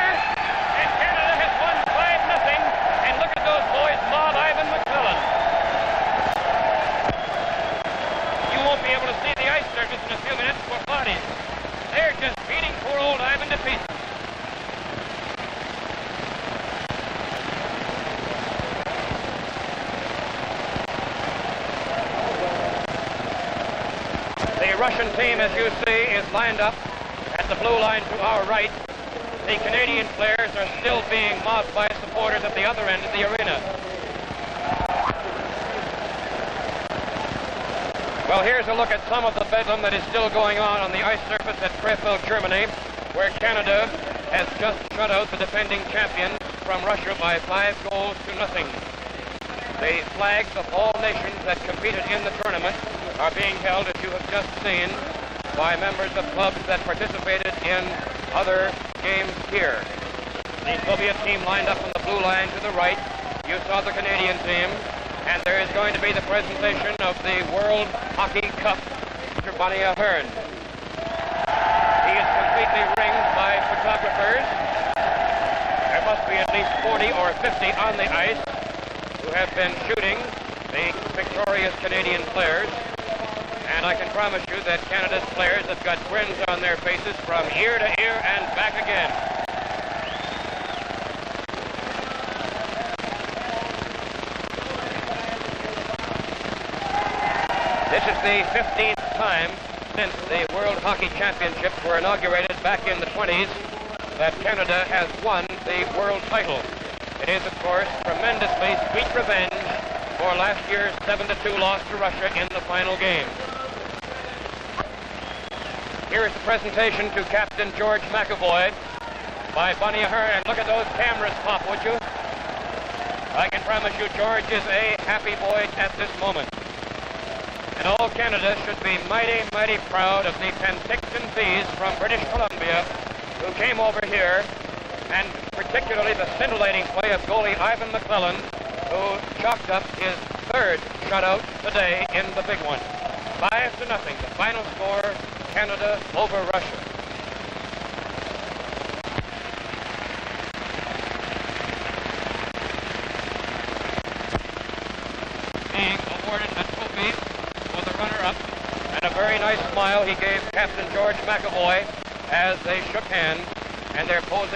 And Canada has won 5-0. And look at those boys mob Ivan McClellan. You won't be able to see the ice surface in a few minutes for bodies. They're just beating poor old Ivan to pieces. The Russian team, as you see, is lined up at the blue line to our right. The Canadian players are still being mobbed by supporters at the other end of the arena. Well, here's a look at some of the bedlam that is still going on the ice surface at Krefeld, Germany, where Canada has just shut out the defending champions from Russia by 5 goals to nothing. The flags of all nations that competed in the tournament are being held, as you have just seen, by members of clubs that participated in other games here. The Soviet team lined up on the blue line to the right. You saw the Canadian team. And there is going to be the presentation of the World Hockey Cup to Bania Hearn. He is completely ringed by photographers. There must be at least 40 or 50 on the ice who have been shooting the victorious Canadian players. And I can promise you that Canada's players have got grins on their faces from ear to ear and back again. This is the 15th time since the World Hockey Championships were inaugurated back in the 20s that Canada has won the world title. It is, of course, tremendously sweet revenge for last year's 7-2 loss to Russia in the final game. Here is the presentation to Captain George McAvoy by Bania Hearn. And look at those cameras pop, would you? I can promise you George is a happy boy at this moment. And all Canada should be mighty, mighty proud of the Penticton Bees from British Columbia who came over here, and particularly the scintillating play of goalie Ivan McClellan, who chalked up his third shutout today in the big one. 5-0, the final score, Canada over Russia. Being awarded a trophy for the runner-up and a very very nice smile he gave Captain George McAvoy as they shook hands, and they're posing